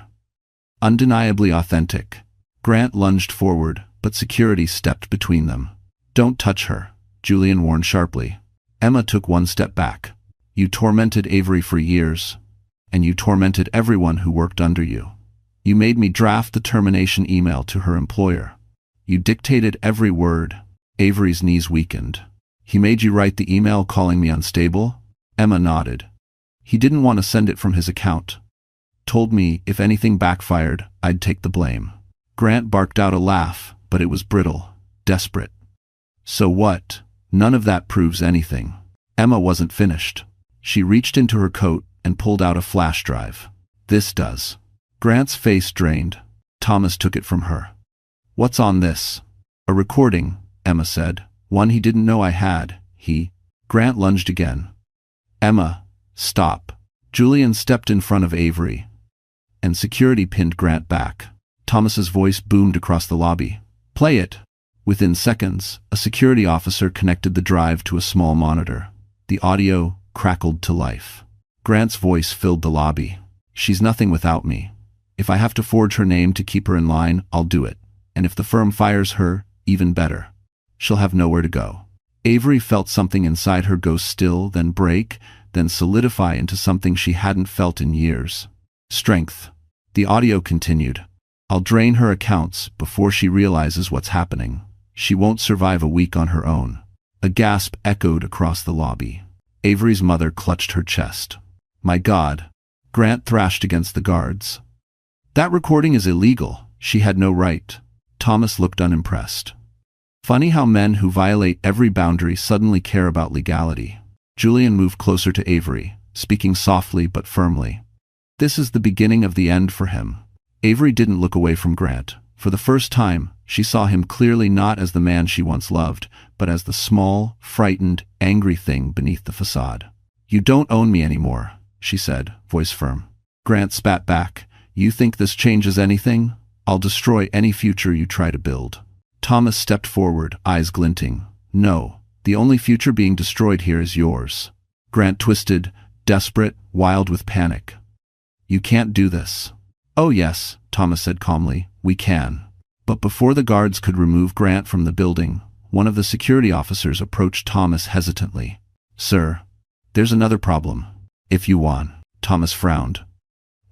Undeniably authentic. Grant lunged forward, but security stepped between them. Don't touch her, Julian warned sharply. Emma took one step back. You tormented Avery for years, and you tormented everyone who worked under you. You made me draft the termination email to her employer. You dictated every word. Avery's knees weakened. He made you write the email calling me unstable? Emma nodded. He didn't want to send it from his account. Told me if anything backfired, I'd take the blame. Grant barked out a laugh, but it was brittle, desperate. So what? None of that proves anything. Emma wasn't finished. She reached into her coat and pulled out a flash drive. This does. Grant's face drained. Thomas took it from her. What's on this? A recording, Emma said. One he didn't know I had. Grant lunged again. Emma, stop. Julian stepped in front of Avery, and security pinned Grant back. Thomas's voice boomed across the lobby. Play it. Within seconds, a security officer connected the drive to a small monitor. The audio crackled to life. Grant's voice filled the lobby. She's nothing without me. If I have to forge her name to keep her in line, I'll do it. And if the firm fires her, even better. She'll have nowhere to go. Avery felt something inside her go still, then break, then solidify into something she hadn't felt in years. Strength. The audio continued. I'll drain her accounts before she realizes what's happening. She won't survive a week on her own. A gasp echoed across the lobby. Avery's mother clutched her chest. My God. Grant thrashed against the guards. That recording is illegal. She had no right. Thomas looked unimpressed. Funny how men who violate every boundary suddenly care about legality. Julian moved closer to Avery, speaking softly but firmly. This is the beginning of the end for him. Avery didn't look away from Grant. For the first time, she saw him clearly not as the man she once loved, but as the small, frightened, angry thing beneath the facade. You don't own me anymore, she said, voice firm. Grant spat back. You think this changes anything? I'll destroy any future you try to build. Thomas stepped forward, eyes glinting. No, the only future being destroyed here is yours. Grant twisted, desperate, wild with panic. You can't do this. Oh yes, Thomas said calmly, we can. But before the guards could remove Grant from the building, one of the security officers approached Thomas hesitantly. Sir, there's another problem. If you won. Thomas frowned.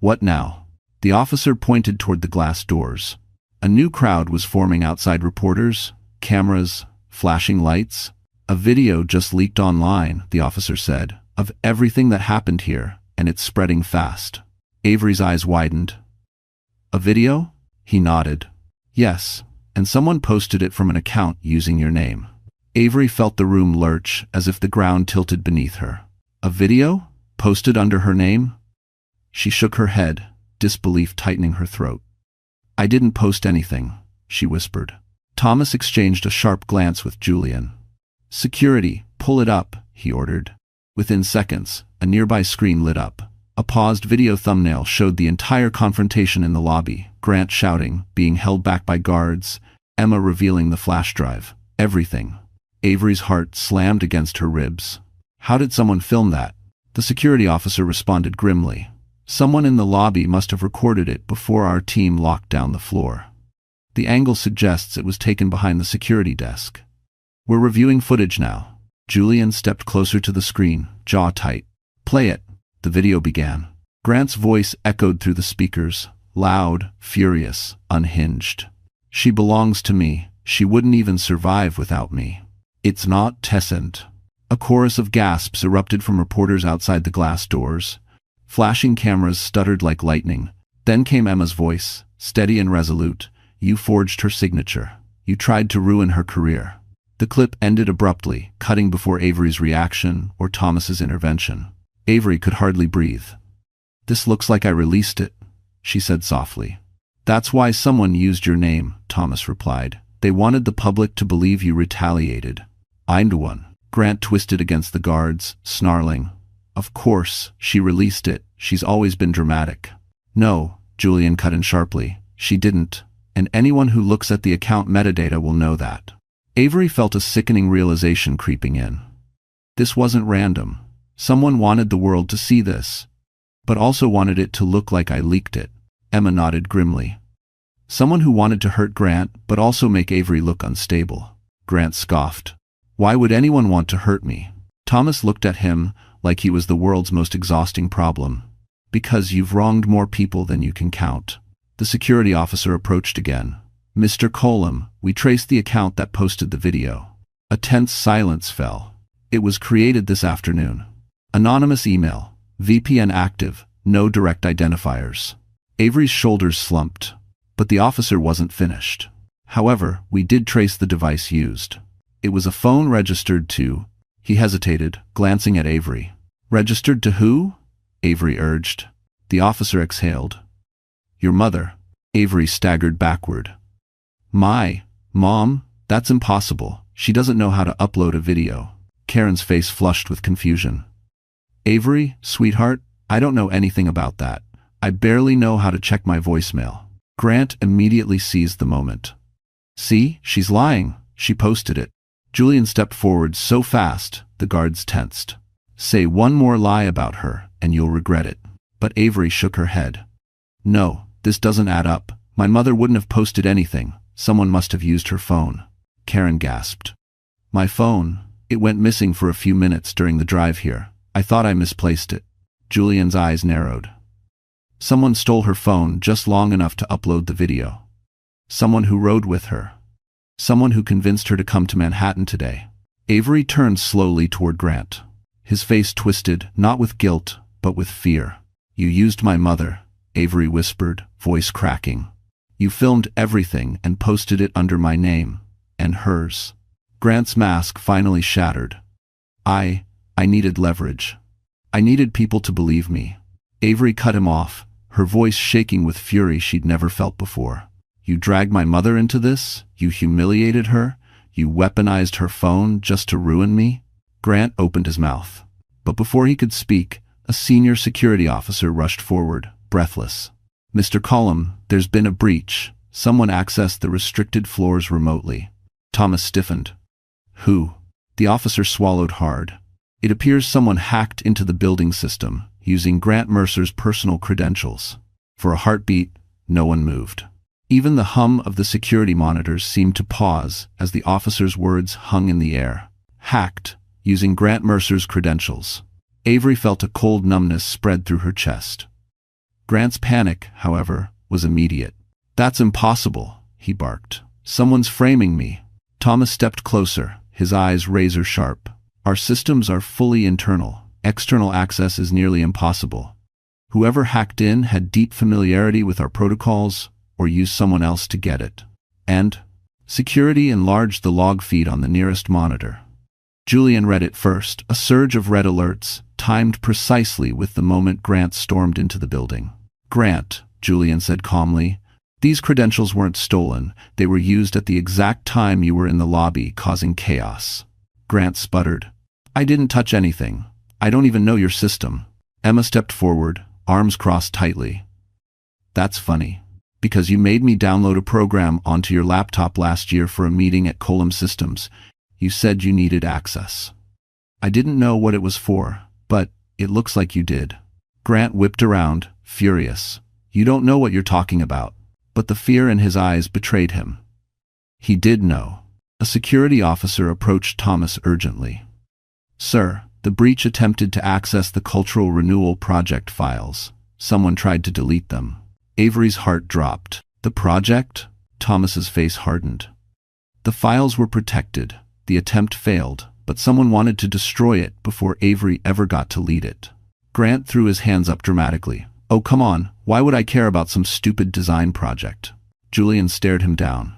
What now? The officer pointed toward the glass doors. A new crowd was forming outside. Reporters, cameras, flashing lights. A video just leaked online, the officer said, of everything that happened here, and it's spreading fast. Avery's eyes widened. A video? He nodded. Yes, and someone posted it from an account using your name. Avery felt the room lurch as if the ground tilted beneath her. A video? Posted under her name? She shook her head, disbelief tightening her throat. I didn't post anything, she whispered. Thomas exchanged a sharp glance with Julian. Security, pull it up, he ordered. Within seconds, a nearby screen lit up. A paused video thumbnail showed the entire confrontation in the lobby, Grant shouting, being held back by guards, Emma revealing the flash drive. Everything. Avery's heart slammed against her ribs. How did someone film that? The security officer responded grimly. Someone in the lobby must have recorded it before our team locked down the floor. The angle suggests it was taken behind the security desk. We're reviewing footage now. Julian stepped closer to the screen, jaw tight. Play it. The video began. Grant's voice echoed through the speakers, loud, furious, unhinged. She belongs to me. She wouldn't even survive without me. It's not Tessent. A chorus of gasps erupted from reporters outside the glass doors. Flashing cameras stuttered like lightning. Then came Emma's voice, steady and resolute. You forged her signature. You tried to ruin her career. The clip ended abruptly, cutting before Avery's reaction or Thomas's intervention. Avery could hardly breathe. This looks like I released it, she said softly. That's why someone used your name, Thomas replied. They wanted the public to believe you retaliated. I'm the one. Grant twisted against the guards, snarling. Of course, she released it. She's always been dramatic. No, Julian cut in sharply. She didn't. And anyone who looks at the account metadata will know that. Avery felt a sickening realization creeping in. This wasn't random. Someone wanted the world to see this, but also wanted it to look like I leaked it. Emma nodded grimly. Someone who wanted to hurt Grant, but also make Avery look unstable. Grant scoffed. Why would anyone want to hurt me? Thomas looked at him like he was the world's most exhausting problem. Because you've wronged more people than you can count. The security officer approached again. Mr. Colum, we traced the account that posted the video. A tense silence fell. It was created this afternoon. Anonymous email. VPN active. No direct identifiers. Avery's shoulders slumped. But the officer wasn't finished. However, we did trace the device used. It was a phone registered to... He hesitated, glancing at Avery. Registered to who? Avery urged. The officer exhaled. Your mother. Avery staggered backward. My mom? That's impossible. She doesn't know how to upload a video. Karen's face flushed with confusion. Avery, sweetheart, I don't know anything about that. I barely know how to check my voicemail. Grant immediately seized the moment. See, she's lying. She posted it. Julian stepped forward so fast, the guards tensed. Say one more lie about her, and you'll regret it. But Avery shook her head. No, this doesn't add up. My mother wouldn't have posted anything. Someone must have used her phone. Karen gasped. My phone. It went missing for a few minutes during the drive here. I thought I misplaced it. Julian's eyes narrowed. Someone stole her phone just long enough to upload the video. Someone who rode with her. Someone who convinced her to come to Manhattan today. Avery turned slowly toward Grant. His face twisted, not with guilt, but with fear. "You used my mother," Avery whispered, voice cracking. "You filmed everything and posted it under my name. And hers." Grant's mask finally shattered. I needed leverage. I needed people to believe me." Avery cut him off, her voice shaking with fury she'd never felt before. "You dragged my mother into this? You humiliated her? You weaponized her phone just to ruin me?" Grant opened his mouth. But before he could speak, a senior security officer rushed forward, breathless. "Mr. Cullum, there's been a breach. Someone accessed the restricted floors remotely." Thomas stiffened. "Who?" The officer swallowed hard. "It appears someone hacked into the building system, using Grant Mercer's personal credentials." For a heartbeat, no one moved. Even the hum of the security monitors seemed to pause as the officer's words hung in the air. Hacked, using Grant Mercer's credentials. Avery felt a cold numbness spread through her chest. Grant's panic, however, was immediate. "That's impossible," he barked. "Someone's framing me." Thomas stepped closer, his eyes razor-sharp. "Our systems are fully internal. External access is nearly impossible. Whoever hacked in had deep familiarity with our protocols or used someone else to get it." And security enlarged the log feed on the nearest monitor. Julian read it first, a surge of red alerts, timed precisely with the moment Grant stormed into the building. "Grant," Julian said calmly, "these credentials weren't stolen. They were used at the exact time you were in the lobby, causing chaos." Grant sputtered. "I didn't touch anything. I don't even know your system." Emma stepped forward, arms crossed tightly. "That's funny. Because you made me download a program onto your laptop last year for a meeting at Colum Systems. You said you needed access. I didn't know what it was for, but it looks like you did." Grant whipped around, furious. "You don't know what you're talking about." But the fear in his eyes betrayed him. He did know. A security officer approached Thomas urgently. "Sir, the breach attempted to access the Cultural Renewal Project files. Someone tried to delete them." Avery's heart dropped. "The project?" Thomas's face hardened. "The files were protected. The attempt failed, but someone wanted to destroy it before Avery ever got to lead it." Grant threw his hands up dramatically. "Oh, come on, why would I care about some stupid design project?" Julian stared him down.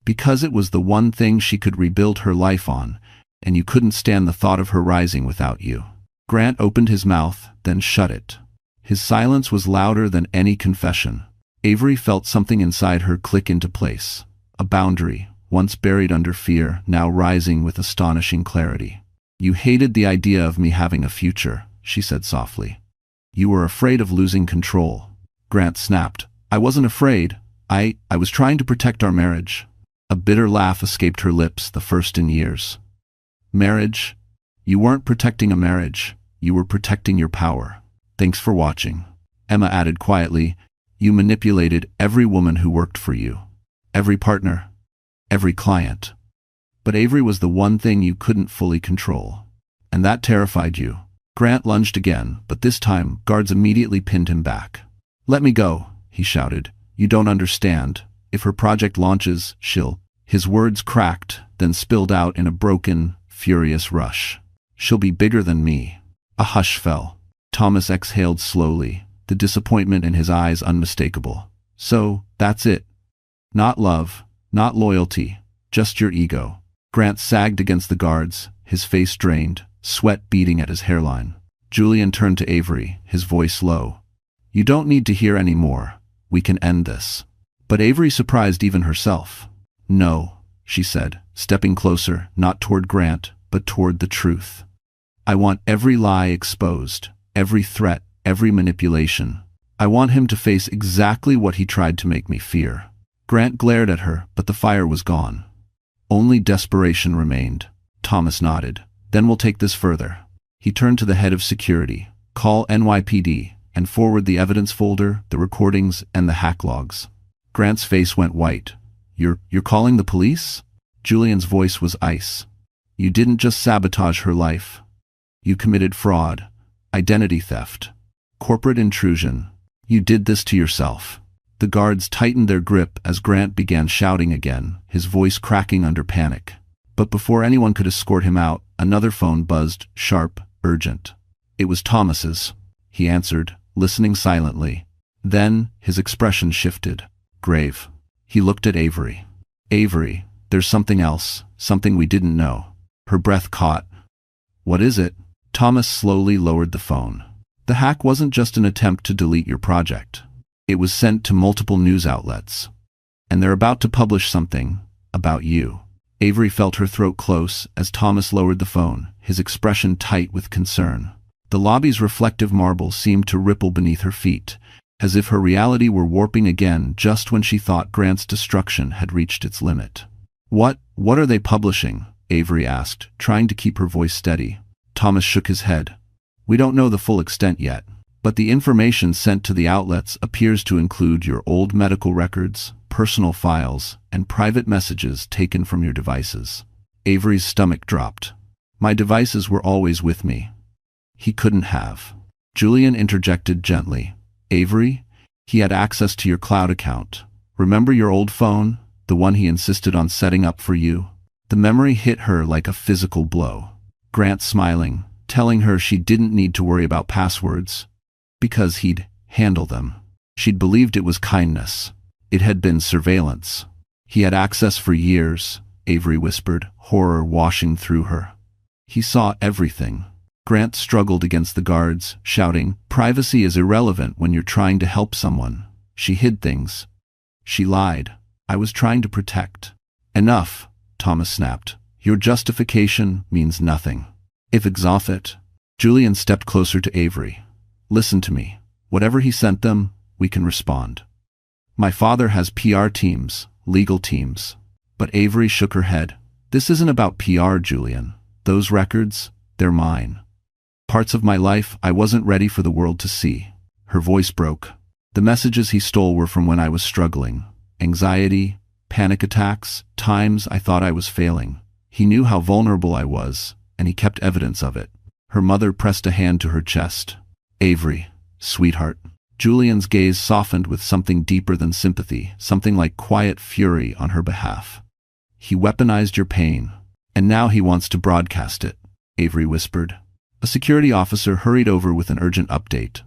"Because it was the one thing she could rebuild her life on, and you couldn't stand the thought of her rising without you." Grant opened his mouth, then shut it. His silence was louder than any confession. Avery felt something inside her click into place. A boundary, once buried under fear, now rising with astonishing clarity. "You hated the idea of me having a future," she said softly. "You were afraid of losing control." Grant snapped. "I wasn't afraid. I was trying to protect our marriage." A bitter laugh escaped her lips, the first in years. "Marriage? You weren't protecting a marriage. You were protecting your power." "Thanks for watching." Emma added quietly, "You manipulated every woman who worked for you. Every partner. Every client. But Avery was the one thing you couldn't fully control. And that terrified you." Grant lunged again, but this time guards immediately pinned him back. "Let me go," he shouted. "You don't understand. If her project launches, she'll—" His words cracked, then spilled out in a broken, furious rush. "She'll be bigger than me." A hush fell. Thomas exhaled slowly, the disappointment in his eyes unmistakable. "So, that's it. Not love, not loyalty, just your ego." Grant sagged against the guards, his face drained, sweat beading at his hairline. Julian turned to Avery, his voice low. "You don't need to hear any more. We can end this." But Avery surprised even herself. "No," she said, stepping closer, not toward Grant, but toward the truth. "I want every lie exposed, every threat, every manipulation. I want him to face exactly what he tried to make me fear." Grant glared at her, but the fire was gone. Only desperation remained. Thomas nodded. "Then we'll take this further." He turned to the head of security. "Call NYPD and forward the evidence folder, the recordings, and the hack logs." Grant's face went white. You're calling the police?" Julian's voice was ice. "You didn't just sabotage her life. You committed fraud, identity theft, corporate intrusion. You did this to yourself." The guards tightened their grip as Grant began shouting again, his voice cracking under panic. But before anyone could escort him out, another phone buzzed, sharp, urgent. It was Thomas's, he answered, listening silently. Then, his expression shifted. Grave. He looked at Avery. Avery, there's something else, something we didn't know. Her breath caught. What is it? Thomas slowly lowered the phone. The hack wasn't just an attempt to delete your project. It was sent to multiple news outlets. And they're about to publish something about you. Avery felt her throat close as Thomas lowered the phone, his expression tight with concern. The lobby's reflective marble seemed to ripple beneath her feet, as if her reality were warping again just when she thought Grant's destruction had reached its limit. What are they publishing? Avery asked, trying to keep her voice steady. Thomas shook his head. We don't know the full extent yet, but the information sent to the outlets appears to include your old medical records, personal files, and private messages taken from your devices. Avery's stomach dropped. My devices were always with me. He couldn't have. Julian interjected gently. Avery, he had access to your cloud account. Remember your old phone, the one he insisted on setting up for you? The memory hit her like a physical blow. Grant smiling, telling her she didn't need to worry about passwords, because he'd handle them. She'd believed it was kindness. It had been surveillance. He had access for years, Avery whispered, horror washing through her. He saw everything. Grant struggled against the guards, shouting, privacy is irrelevant when you're trying to help someone. She hid things. She lied. I was trying to protect. Enough, Thomas snapped. Your justification means nothing. If exhausted. Julian stepped closer to Avery. Listen to me. Whatever he sent them, we can respond. My father has PR teams, legal teams. But Avery shook her head. This isn't about PR, Julian. Those records, they're mine. Parts of my life I wasn't ready for the world to see. Her voice broke. The messages he stole were from when I was struggling. Anxiety, panic attacks, times I thought I was failing. He knew how vulnerable I was, and he kept evidence of it. Her mother pressed a hand to her chest. Avery, sweetheart. Julian's gaze softened with something deeper than sympathy, something like quiet fury on her behalf. He weaponized your pain, and now he wants to broadcast it, Avery whispered. A security officer hurried over with an urgent update.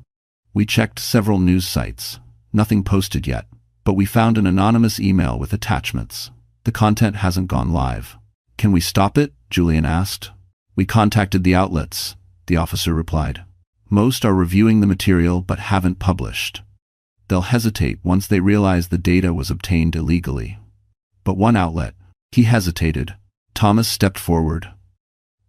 We checked several news sites. Nothing posted yet, but we found an anonymous email with attachments. The content hasn't gone live. Can we stop it? Julian asked. We contacted the outlets, the officer replied. Most are reviewing the material but haven't published. They'll hesitate once they realize the data was obtained illegally. But one outlet. He hesitated. Thomas stepped forward.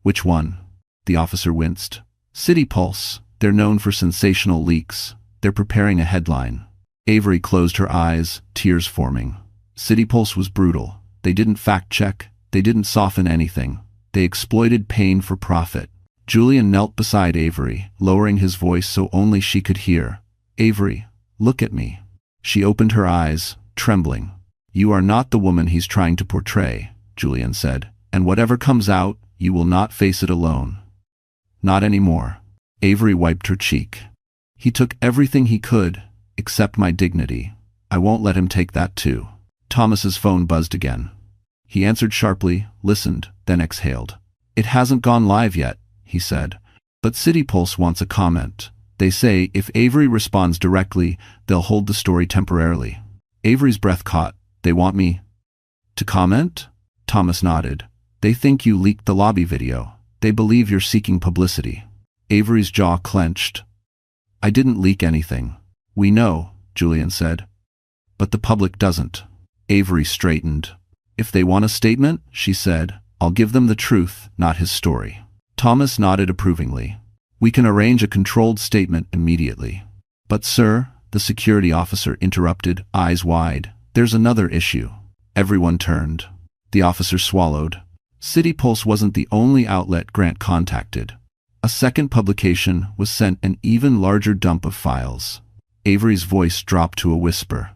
Which one? The officer winced. City Pulse. They're known for sensational leaks. They're preparing a headline. Avery closed her eyes, tears forming. City Pulse was brutal. They didn't fact-check. They didn't soften anything. They exploited pain for profit. Julian knelt beside Avery, lowering his voice so only she could hear. Avery, look at me. She opened her eyes, trembling. You are not the woman he's trying to portray, Julian said, and whatever comes out, you will not face it alone. Not anymore. Avery wiped her cheek. He took everything he could, except my dignity. I won't let him take that too. Thomas's phone buzzed again. He answered sharply, listened, then exhaled. It hasn't gone live yet, he said. But City Pulse wants a comment. They say if Avery responds directly, they'll hold the story temporarily. Avery's breath caught. They want me to comment? Thomas nodded. They think you leaked the lobby video. They believe you're seeking publicity. Avery's jaw clenched. I didn't leak anything. We know, Julian said. But the public doesn't. Avery straightened. If they want a statement, she said, I'll give them the truth, not his story. Thomas nodded approvingly. We can arrange a controlled statement immediately. But sir, the security officer interrupted, eyes wide. There's another issue. Everyone turned. The officer swallowed. City Pulse wasn't the only outlet Grant contacted. A second publication was sent an even larger dump of files. Avery's voice dropped to a whisper.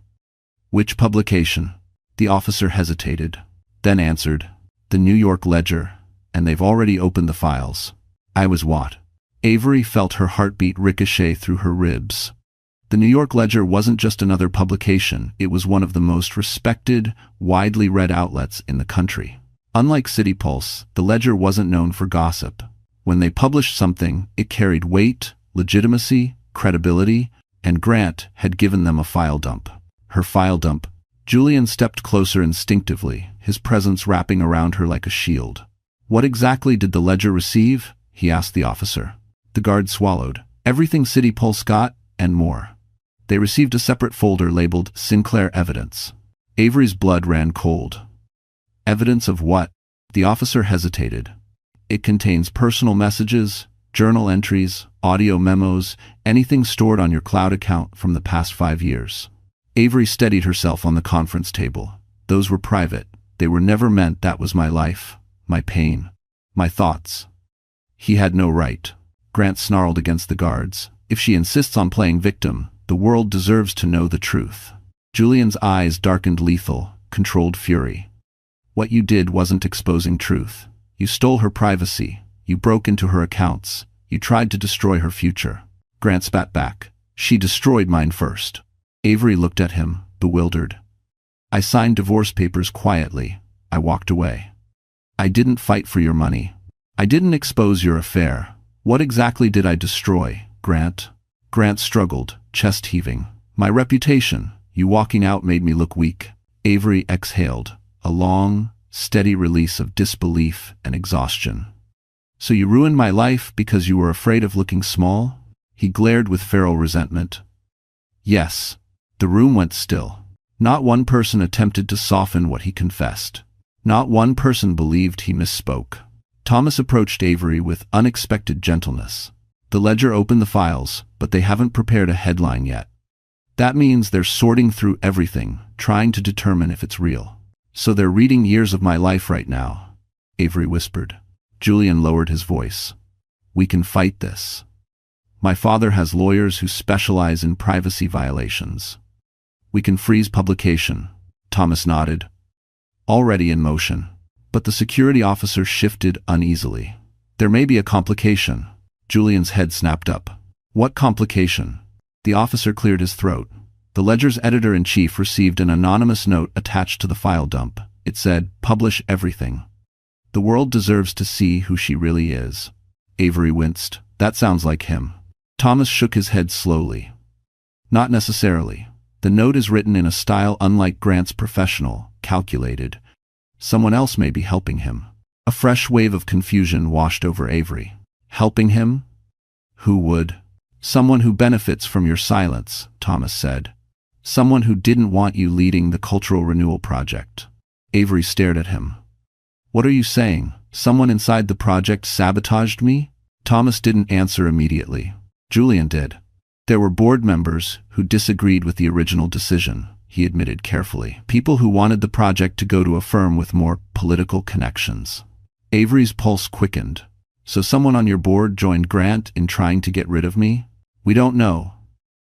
Which publication? The officer hesitated, then answered. The New York Ledger, and they've already opened the files. I was what? Avery felt her heartbeat ricochet through her ribs. The New York Ledger wasn't just another publication, it was one of the most respected, widely read outlets in the country. Unlike City Pulse, the Ledger wasn't known for gossip. When they published something, it carried weight, legitimacy, credibility, and Grant had given them a file dump. Her file dump. Julian stepped closer instinctively, his presence wrapping around her like a shield. What exactly did the ledger receive? He asked the officer. The guard swallowed. Everything City Pulse got, and more. They received a separate folder labeled Sinclair Evidence. Avery's blood ran cold. Evidence of what? The officer hesitated. It contains personal messages, journal entries, audio memos, anything stored on your cloud account from the past 5 years. Avery steadied herself on the conference table. Those were private. They were never meant. That was my life, my pain, my thoughts. He had no right. Grant snarled against the guards. If she insists on playing victim, the world deserves to know the truth. Julian's eyes darkened lethal, controlled fury. What you did wasn't exposing truth. You stole her privacy. You broke into her accounts. You tried to destroy her future. Grant spat back. She destroyed mine first. Avery looked at him, bewildered. I signed divorce papers quietly. I walked away. I didn't fight for your money. I didn't expose your affair. What exactly did I destroy, Grant? Grant struggled, chest heaving. My reputation. You walking out made me look weak. Avery exhaled, a long, steady release of disbelief and exhaustion. So you ruined my life because you were afraid of looking small? He glared with feral resentment. Yes. The room went still. Not one person attempted to soften what he confessed. Not one person believed he misspoke. Thomas approached Avery with unexpected gentleness. The ledger opened the files, but they haven't prepared a headline yet. That means they're sorting through everything, trying to determine if it's real. So they're reading years of my life right now, Avery whispered. Julian lowered his voice. We can fight this. My father has lawyers who specialize in privacy violations. We can freeze publication. Thomas nodded. Already in motion. But the security officer shifted uneasily. There may be a complication. Julian's head snapped up. What complication? The officer cleared his throat. The ledger's editor-in-chief received an anonymous note attached to the file dump. It said, "Publish everything. The world deserves to see who she really is." Avery winced. That sounds like him. Thomas shook his head slowly. Not necessarily. The note is written in a style unlike Grant's professional, calculated. Someone else may be helping him. A fresh wave of confusion washed over Avery. Helping him? Who would? Someone who benefits from your silence, Thomas said. Someone who didn't want you leading the Cultural Renewal Project. Avery stared at him. What are you saying? Someone inside the project sabotaged me? Thomas didn't answer immediately. Julian did. There were board members who disagreed with the original decision, he admitted carefully. People who wanted the project to go to a firm with more political connections. Avery's pulse quickened. So someone on your board joined Grant in trying to get rid of me? We don't know,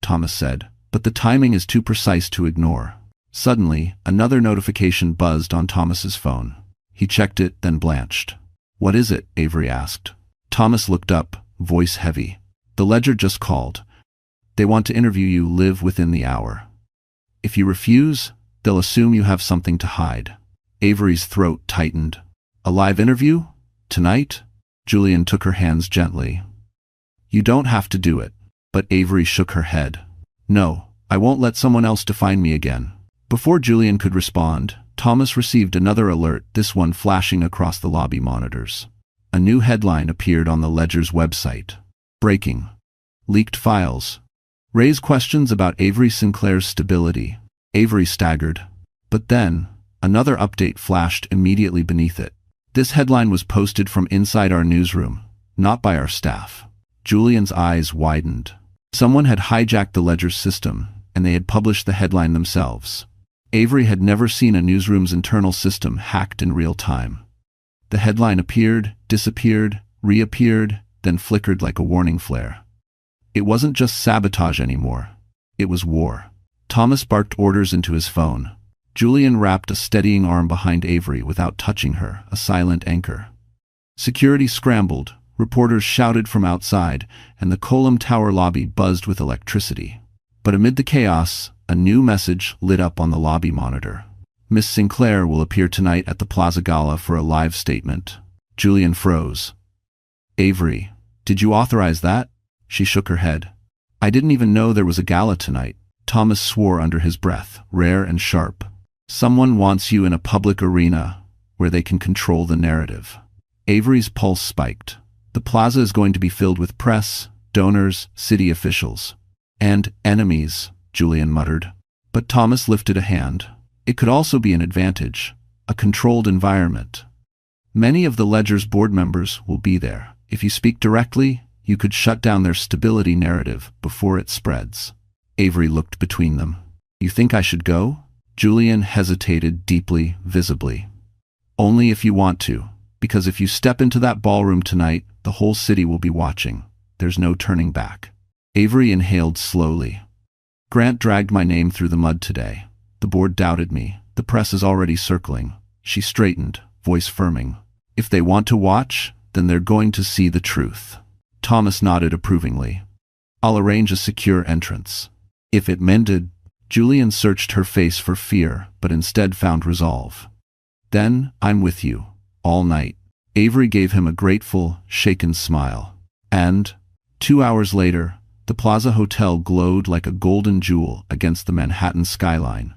Thomas said, but the timing is too precise to ignore. Suddenly, another notification buzzed on Thomas's phone. He checked it, then blanched. What is it? Avery asked. Thomas looked up, voice heavy. The ledger just called. They want to interview you. Live within the hour. If you refuse, they'll assume you have something to hide. Avery's throat tightened. A live interview? Tonight? Julian took her hands gently. You don't have to do it. But Avery shook her head. No, I won't let someone else define me again. Before Julian could respond, Thomas received another alert, this one flashing across the lobby monitors. A new headline appeared on the ledger's website. Breaking. Leaked files. Raise questions about Avery Sinclair's stability. Avery staggered. But then, another update flashed immediately beneath it. This headline was posted from inside our newsroom, not by our staff. Julian's eyes widened. Someone had hijacked the ledger's system, and they had published the headline themselves. Avery had never seen a newsroom's internal system hacked in real time. The headline appeared, disappeared, reappeared, then flickered like a warning flare. It wasn't just sabotage anymore. It was war. Thomas barked orders into his phone. Julian wrapped a steadying arm behind Avery without touching her, a silent anchor. Security scrambled, reporters shouted from outside, and the Colum Tower lobby buzzed with electricity. But amid the chaos, a new message lit up on the lobby monitor. Miss Sinclair will appear tonight at the Plaza Gala for a live statement. Julian froze. Avery, did you authorize that? She shook her head. I didn't even know there was a gala tonight. Thomas swore under his breath, rare and sharp. Someone wants you in a public arena where they can control the narrative. Avery's pulse spiked. The plaza is going to be filled with press, donors, city officials. And enemies, Julian muttered. But Thomas lifted a hand. It could also be an advantage, a controlled environment. Many of the Ledger's board members will be there. If you speak directly, you could shut down their stability narrative before it spreads. Avery looked between them. You think I should go? Julian hesitated deeply, visibly. Only if you want to, because if you step into that ballroom tonight, the whole city will be watching. There's no turning back. Avery inhaled slowly. Grant dragged my name through the mud today. The board doubted me. The press is already circling. She straightened, voice firming. If they want to watch, then they're going to see the truth. Thomas nodded approvingly. I'll arrange a secure entrance. If it mended, Julian searched her face for fear, but instead found resolve. Then, I'm with you, all night. Avery gave him a grateful, shaken smile. And, 2 hours later, the Plaza Hotel glowed like a golden jewel against the Manhattan skyline.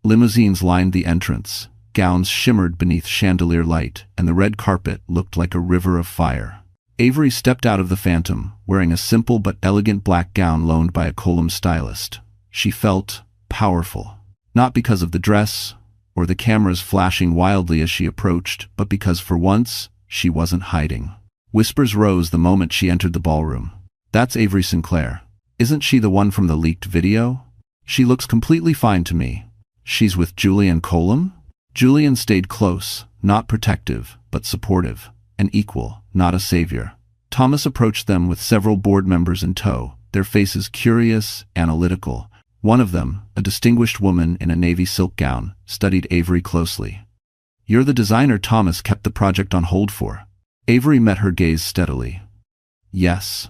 Limousines lined the entrance, gowns shimmered beneath chandelier light, and the red carpet looked like a river of fire. Avery stepped out of the Phantom, wearing a simple but elegant black gown loaned by a Colum stylist. She felt powerful, not because of the dress or the cameras flashing wildly as she approached, but because for once, she wasn't hiding. Whispers rose the moment she entered the ballroom. That's Avery Sinclair. Isn't she the one from the leaked video? She looks completely fine to me. She's with Julian Colum? Julian stayed close, not protective, but supportive. An equal, not a savior. Thomas approached them with several board members in tow, their faces curious, analytical. One of them, a distinguished woman in a navy silk gown, studied Avery closely. You're the designer Thomas kept the project on hold for. Avery met her gaze steadily. Yes.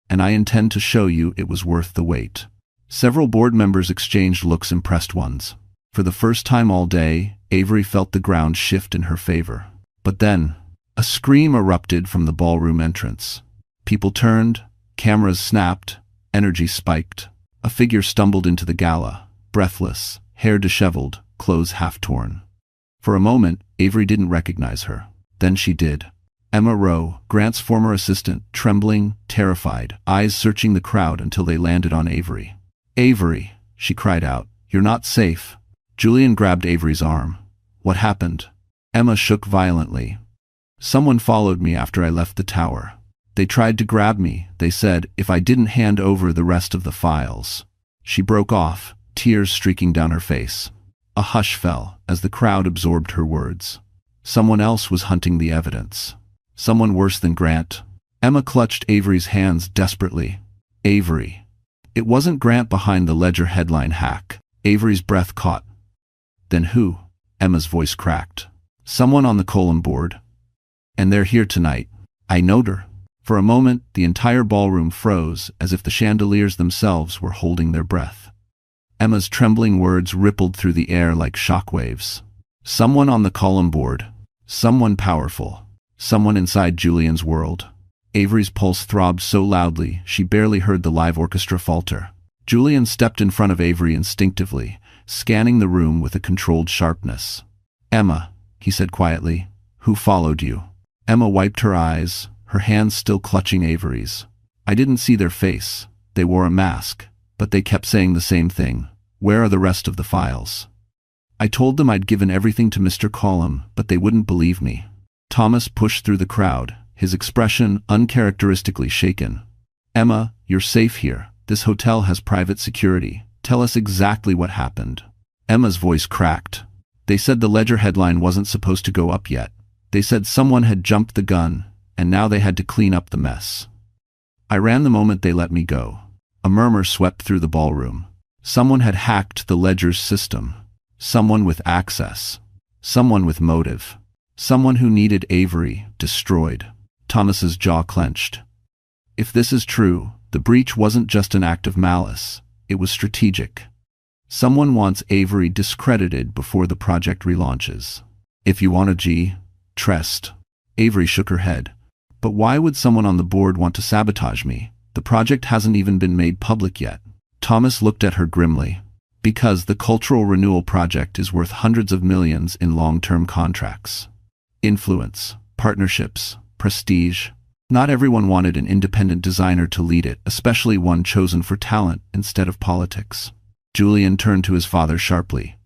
And I intend to show you it was worth the wait. Several board members exchanged looks, impressed ones. For the first time all day, Avery felt the ground shift in her favor. But then, a scream erupted from the ballroom entrance. People turned, cameras snapped, energy spiked. A figure stumbled into the gala, breathless, hair disheveled, clothes half-torn. For a moment, Avery didn't recognize her. Then she did. Emma Rowe, Grant's former assistant, trembling, terrified, eyes searching the crowd until they landed on Avery. Avery, she cried out, you're not safe. Julian grabbed Avery's arm. What happened? Emma shook violently. Someone followed me after I left the tower. They tried to grab me, they said, if I didn't hand over the rest of the files. She broke off, tears streaking down her face. A hush fell as the crowd absorbed her words. Someone else was hunting the evidence. Someone worse than Grant. Emma clutched Avery's hands desperately. Avery. It wasn't Grant behind the Ledger headline hack. Avery's breath caught. Then who? Emma's voice cracked. Someone on the Colum board. And they're here tonight. I knowed her. For a moment, the entire ballroom froze, as if the chandeliers themselves were holding their breath. Emma's trembling words rippled through the air like shockwaves. Someone on the Colum board. Someone powerful. Someone inside Julian's world. Avery's pulse throbbed so loudly, she barely heard the live orchestra falter. Julian stepped in front of Avery instinctively, scanning the room with a controlled sharpness. Emma, he said quietly, who followed you? Emma wiped her eyes, her hands still clutching Avery's. I didn't see their face. They wore a mask, but they kept saying the same thing. Where are the rest of the files? I told them I'd given everything to Mr. Colum, but they wouldn't believe me. Thomas pushed through the crowd, his expression uncharacteristically shaken. Emma, you're safe here. This hotel has private security. Tell us exactly what happened. Emma's voice cracked. They said the Ledger headline wasn't supposed to go up yet. They said someone had jumped the gun, and now they had to clean up the mess. I ran the moment they let me go. A murmur swept through the ballroom. Someone had hacked the Ledger's system. Someone with access. Someone with motive. Someone who needed Avery destroyed. Thomas's jaw clenched. If this is true, the breach wasn't just an act of malice. It was strategic. Someone wants Avery discredited before the project relaunches. If you want a G, trust. Avery shook her head. But why would someone on the board want to sabotage me? The project hasn't even been made public yet. Thomas looked at her grimly. Because the Cultural Renewal Project is worth hundreds of millions in long-term contracts. Influence, partnerships, prestige. Not everyone wanted an independent designer to lead it, especially one chosen for talent instead of politics. Julian turned to his father sharply.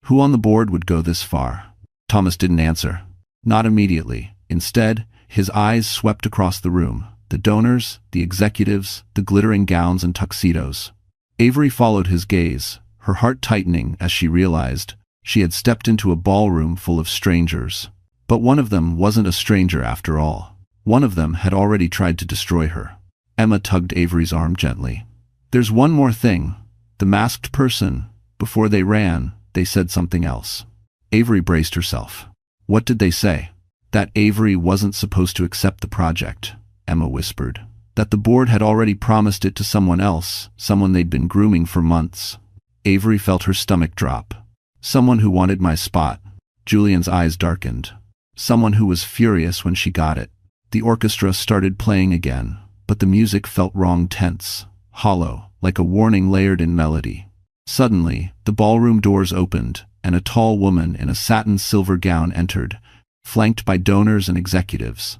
Who on the board would go this far? Thomas didn't answer. Not immediately. Instead, his eyes swept across the room. The donors, the executives, the glittering gowns and tuxedos. Avery followed his gaze, her heart tightening as she realized she had stepped into a ballroom full of strangers. But one of them wasn't a stranger after all. One of them had already tried to destroy her. Emma tugged Avery's arm gently. There's one more thing. The masked person. Before they ran, they said something else. Avery braced herself. What did they say? That Avery wasn't supposed to accept the project, Emma whispered. That the board had already promised it to someone else, someone they'd been grooming for months. Avery felt her stomach drop. Someone who wanted my spot. Julian's eyes darkened. Someone who was furious when she got it. The orchestra started playing again, but the music felt wrong, tense, hollow, like a warning layered in melody. Suddenly, the ballroom doors opened, and a tall woman in a satin silver gown entered, flanked by donors and executives.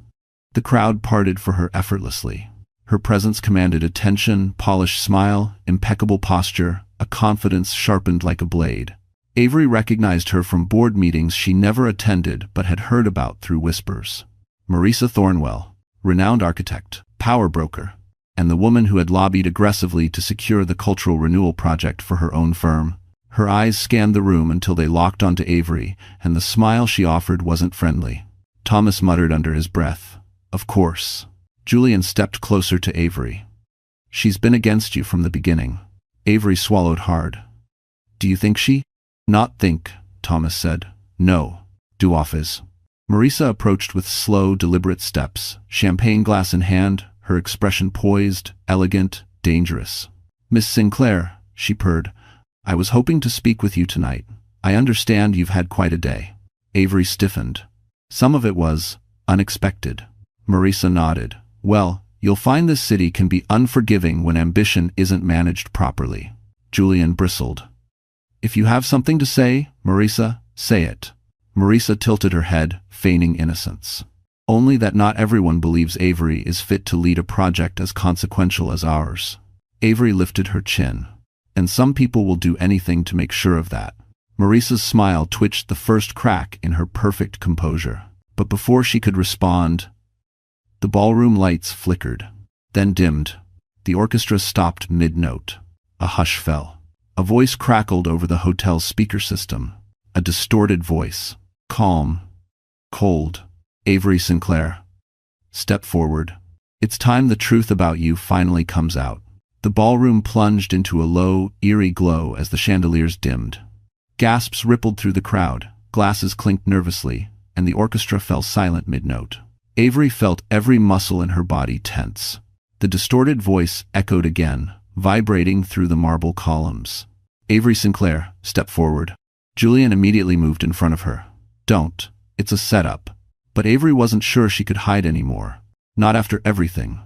The crowd parted for her effortlessly. Her presence commanded attention, polished smile, impeccable posture, a confidence sharpened like a blade. Avery recognized her from board meetings she never attended but had heard about through whispers. Marisa Thornwell, renowned architect, power broker, and the woman who had lobbied aggressively to secure the Cultural Renewal Project for her own firm. Her eyes scanned the room until they locked onto Avery, and the smile she offered wasn't friendly. Thomas muttered under his breath, "Of course." Julian stepped closer to Avery. "She's been against you from the beginning." Avery swallowed hard. "Do you think she?" "Not think," Thomas said. "No. Do office." Marisa approached with slow, deliberate steps, champagne glass in hand, her expression poised, elegant, dangerous. "Miss Sinclair," she purred, "I was hoping to speak with you tonight. I understand you've had quite a day." Avery stiffened. Some of it was unexpected. Marisa nodded. "Well, you'll find this city can be unforgiving when ambition isn't managed properly." Julian bristled. "If you have something to say, Marisa, say it." Marisa tilted her head, feigning innocence. "Only that not everyone believes Avery is fit to lead a project as consequential as ours." Avery lifted her chin. "And some people will do anything to make sure of that." Marisa's smile twitched the first crack in her perfect composure. But before she could respond, the ballroom lights flickered, then dimmed. The orchestra stopped mid-note. A hush fell. A voice crackled over the hotel's speaker system. A distorted voice. Calm. Cold. "Avery Sinclair. Step forward. It's time the truth about you finally comes out." The ballroom plunged into a low, eerie glow as the chandeliers dimmed. Gasps rippled through the crowd, glasses clinked nervously, and the orchestra fell silent mid-note. Avery felt every muscle in her body tense. The distorted voice echoed again, vibrating through the marble columns. "Avery Sinclair, step forward." Julian immediately moved in front of her. "Don't. It's a setup." But Avery wasn't sure she could hide anymore. Not after everything.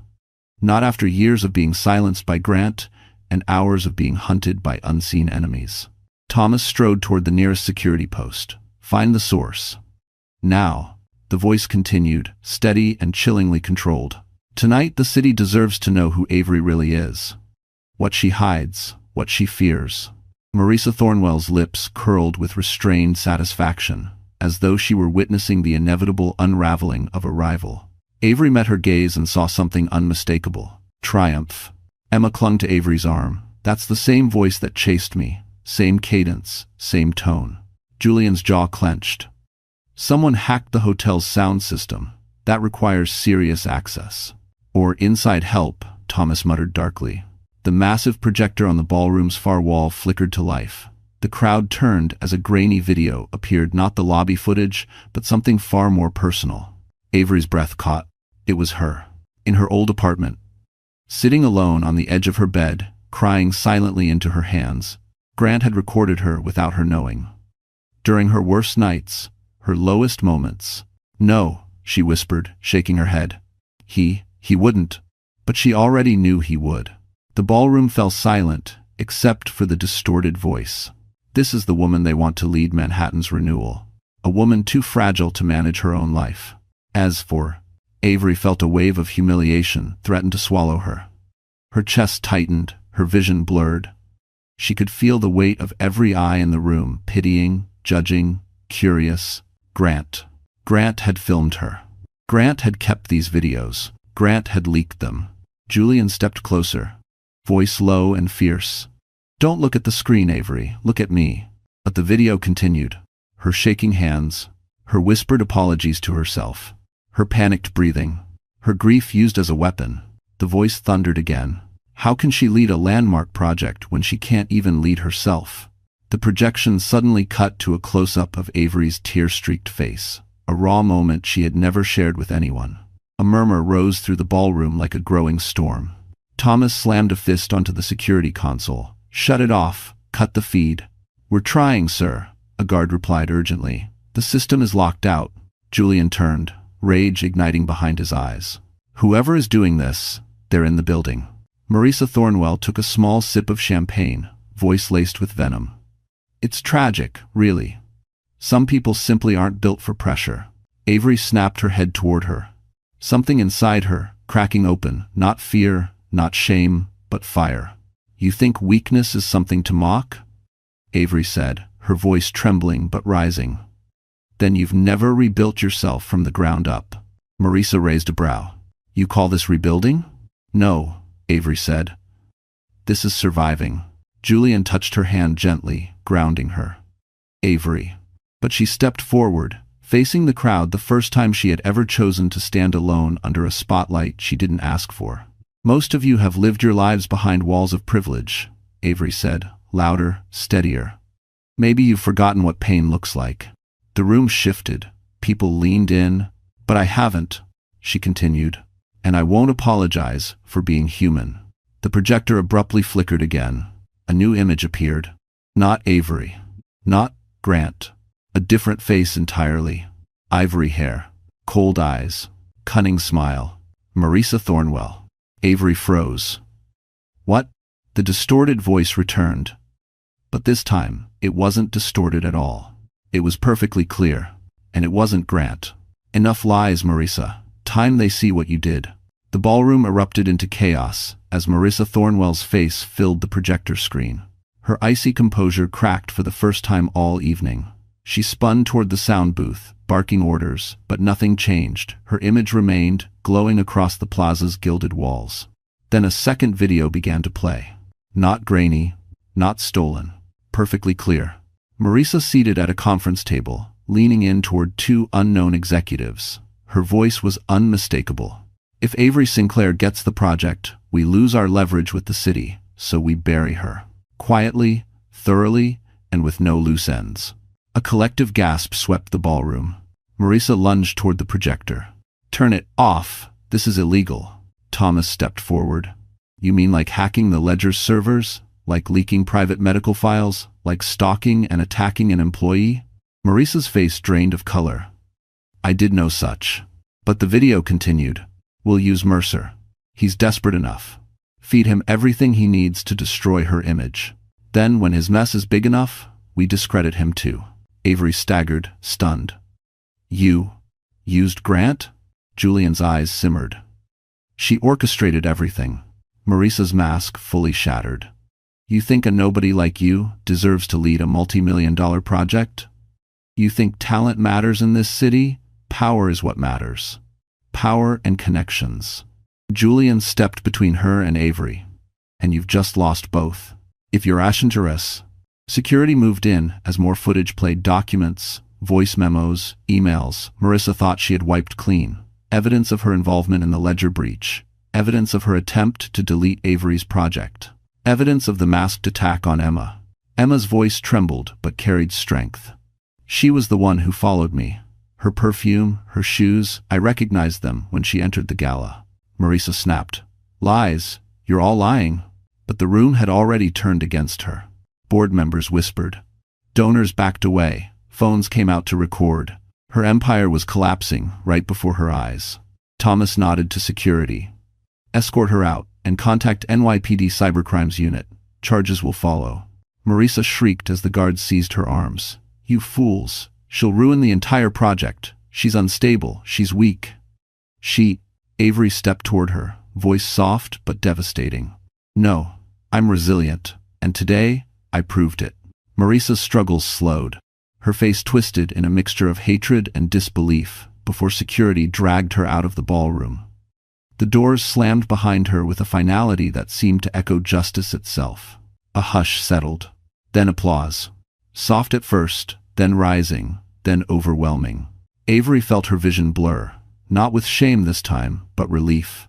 Not after years of being silenced by Grant and hours of being hunted by unseen enemies. Thomas strode toward the nearest security post. "Find the source." "Now," the voice continued, steady and chillingly controlled. "Tonight the city deserves to know who Avery really is. What she hides, what she fears." Marisa Thornwell's lips curled with restrained satisfaction, as though she were witnessing the inevitable unraveling of a rival. Avery met her gaze and saw something unmistakable. Triumph. Emma clung to Avery's arm. "That's the same voice that chased me. Same cadence, same tone." Julian's jaw clenched. "Someone hacked the hotel's sound system. That requires serious access." "Or inside help," Thomas muttered darkly. The massive projector on the ballroom's far wall flickered to life. The crowd turned as a grainy video appeared, not the lobby footage, but something far more personal. Avery's breath caught. It was her. In her old apartment. Sitting alone on the edge of her bed, crying silently into her hands. Grant had recorded her without her knowing. During her worst nights, her lowest moments. "No," she whispered, shaking her head. He wouldn't. But she already knew he would. The ballroom fell silent, except for the distorted voice. This is the woman they want to lead Manhattan's renewal. A woman too fragile to manage her own life. As for Avery, felt a wave of humiliation threaten to swallow her. Her chest tightened, her vision blurred. She could feel the weight of every eye in the room, pitying, judging, curious. Grant had filmed her. Grant had kept these videos. Grant had leaked them. Julian stepped closer, voice low and fierce. "Don't look at the screen, Avery. Look at me." But the video continued. Her shaking hands, her whispered apologies to herself, her panicked breathing, her grief used as a weapon. The voice thundered again. How can she lead a landmark project when she can't even lead herself? The projection suddenly cut to a close-up of Avery's tear-streaked face, a raw moment she had never shared with anyone. A murmur rose through the ballroom like a growing storm. Thomas slammed a fist onto the security console. "Shut it off. Cut the feed." "We're trying, sir," a guard replied urgently. "The system is locked out." Julian turned, rage igniting behind his eyes. "Whoever is doing this, they're in the building." Marisa Thornwell took a small sip of champagne, voice laced with venom. "It's tragic, really. Some people simply aren't built for pressure." Avery snapped her head toward her. Something inside her, cracking open, not fear, not shame, but fire. "You think weakness is something to mock?" Avery said, her voice trembling but rising. "Then you've never rebuilt yourself from the ground up." Marisa raised a brow. "You call this rebuilding?" "No," Avery said. "This is surviving." Julian touched her hand gently, grounding her. "Avery." But she stepped forward, facing the crowd the first time she had ever chosen to stand alone under a spotlight she didn't ask for. "Most of you have lived your lives behind walls of privilege," Avery said, louder, steadier. "Maybe you've forgotten what pain looks like." The room shifted. People leaned in. "But I haven't," she continued. "And I won't apologize for being human." The projector abruptly flickered again. A new image appeared. Not Avery. Not Grant. A different face entirely. Ivory hair. Cold eyes. Cunning smile. Marisa Thornwell. Avery froze. "What?" The distorted voice returned. But this time, it wasn't distorted at all. It was perfectly clear. And it wasn't Grant. "Enough lies, Marisa. Time they see what you did." The ballroom erupted into chaos as Marisa Thornwell's face filled the projector screen. Her icy composure cracked for the first time all evening. She spun toward the sound booth, barking orders, but nothing changed. Her image remained, glowing across the plaza's gilded walls. Then a second video began to play. Not grainy, not stolen, perfectly clear. Marisa seated at a conference table, leaning in toward two unknown executives. Her voice was unmistakable. "If Avery Sinclair gets the project, we lose our leverage with the city, so we bury her. Quietly, thoroughly, and with no loose ends." A collective gasp swept the ballroom. Marisa lunged toward the projector. "Turn it off. This is illegal." Thomas stepped forward. "You mean like hacking the ledger's servers? Like leaking private medical files? Like stalking and attacking an employee?" Marisa's face drained of color. "I did no such." But the video continued. "We'll use Mercer. He's desperate enough. Feed him everything he needs to destroy her image. Then, when his mess is big enough, we discredit him too." Avery staggered, stunned. "You used Grant?" Julian's eyes simmered. "She orchestrated everything." Marisa's mask fully shattered. "You think a nobody like you deserves to lead a multi-million-dollar project? You think talent matters in this city? Power is what matters. Power and connections." Julian stepped between her and Avery. "And you've just lost both. If you're Ashangeras." Security moved in as more footage played. Documents, voice memos, emails. Marisa thought she had wiped clean. Evidence of her involvement in the ledger breach. Evidence of her attempt to delete Avery's project. Evidence of the masked attack on Emma. Emma's voice trembled but carried strength. "She was the one who followed me. Her perfume, her shoes, I recognized them when she entered the gala." Marisa snapped. "Lies. You're all lying." But the room had already turned against her. Board members whispered. Donors backed away. Phones came out to record. Her empire was collapsing right before her eyes. Thomas nodded to security. Escort her out and contact NYPD Cybercrimes Unit. Charges will follow. Marisa shrieked as the guards seized her arms. You fools. She'll ruin the entire project. She's unstable. She's weak. Avery stepped toward her, voice soft but devastating. No, I'm resilient. And today, I proved it. Marisa's struggles slowed. Her face twisted in a mixture of hatred and disbelief before security dragged her out of the ballroom. The doors slammed behind her with a finality that seemed to echo justice itself. A hush settled. Then applause. Soft at first, then rising, then overwhelming. Avery felt her vision blur, not with shame this time, but relief.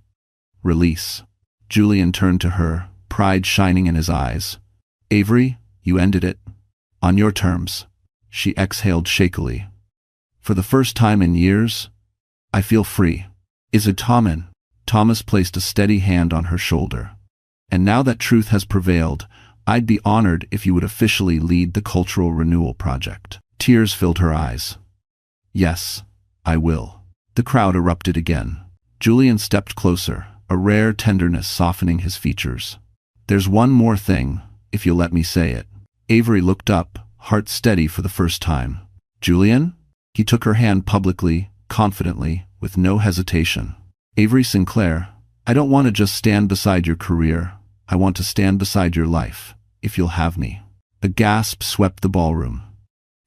Release. Julian turned to her, pride shining in his eyes. Avery, you ended it. On your terms. She exhaled shakily. For the first time in years, I feel free. Is it Tommen? Thomas placed a steady hand on her shoulder. And now that truth has prevailed, I'd be honored if you would officially lead the Cultural Renewal Project. Tears filled her eyes. Yes, I will. The crowd erupted again. Julian stepped closer, a rare tenderness softening his features. There's one more thing, if you'll let me say it. Avery looked up, heart steady for the first time. Julian? He took her hand publicly, confidently, with no hesitation. Avery Sinclair, I don't want to just stand beside your career. I want to stand beside your life, if you'll have me. A gasp swept the ballroom.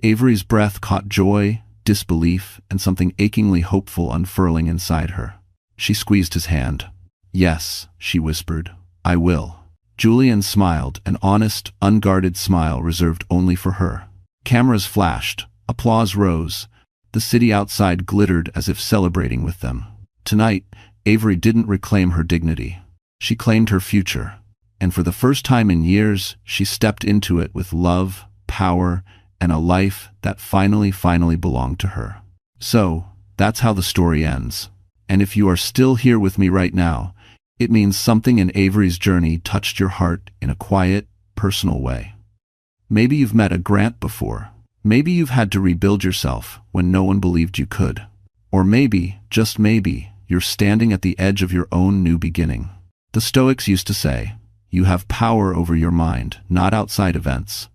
Avery's breath caught joy, disbelief, and something achingly hopeful unfurling inside her. She squeezed his hand. Yes, she whispered, I will. Julian smiled, an honest, unguarded smile reserved only for her. Cameras flashed, applause rose. The city outside glittered as if celebrating with them. Tonight, Avery didn't reclaim her dignity. She claimed her future. And for the first time in years, she stepped into it with love, power, and a life that finally belonged to her. So, that's how the story ends. And if you are still here with me right now, it means something in Avery's journey touched your heart in a quiet, personal way. Maybe you've met a Grant before. Maybe you've had to rebuild yourself when no one believed you could. Or maybe, just maybe, you're standing at the edge of your own new beginning. The Stoics used to say, you have power over your mind, not outside events.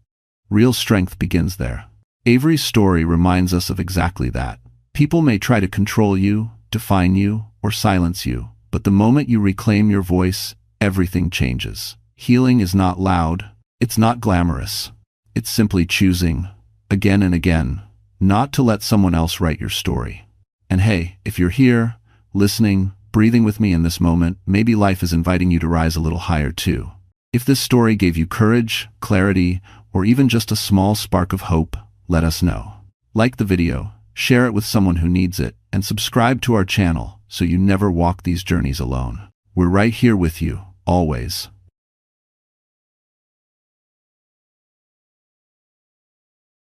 Real strength begins there. Avery's story reminds us of exactly that. People may try to control you, define you, or silence you, but the moment you reclaim your voice, everything changes. Healing is not loud, it's not glamorous. It's simply choosing, again and again, not to let someone else write your story. And hey, if you're here, listening, breathing with me in this moment, maybe life is inviting you to rise a little higher too. If this story gave you courage, clarity, or even just a small spark of hope, let us know. Like the video, share it with someone who needs it, and subscribe to our channel so you never walk these journeys alone. We're right here with you, always.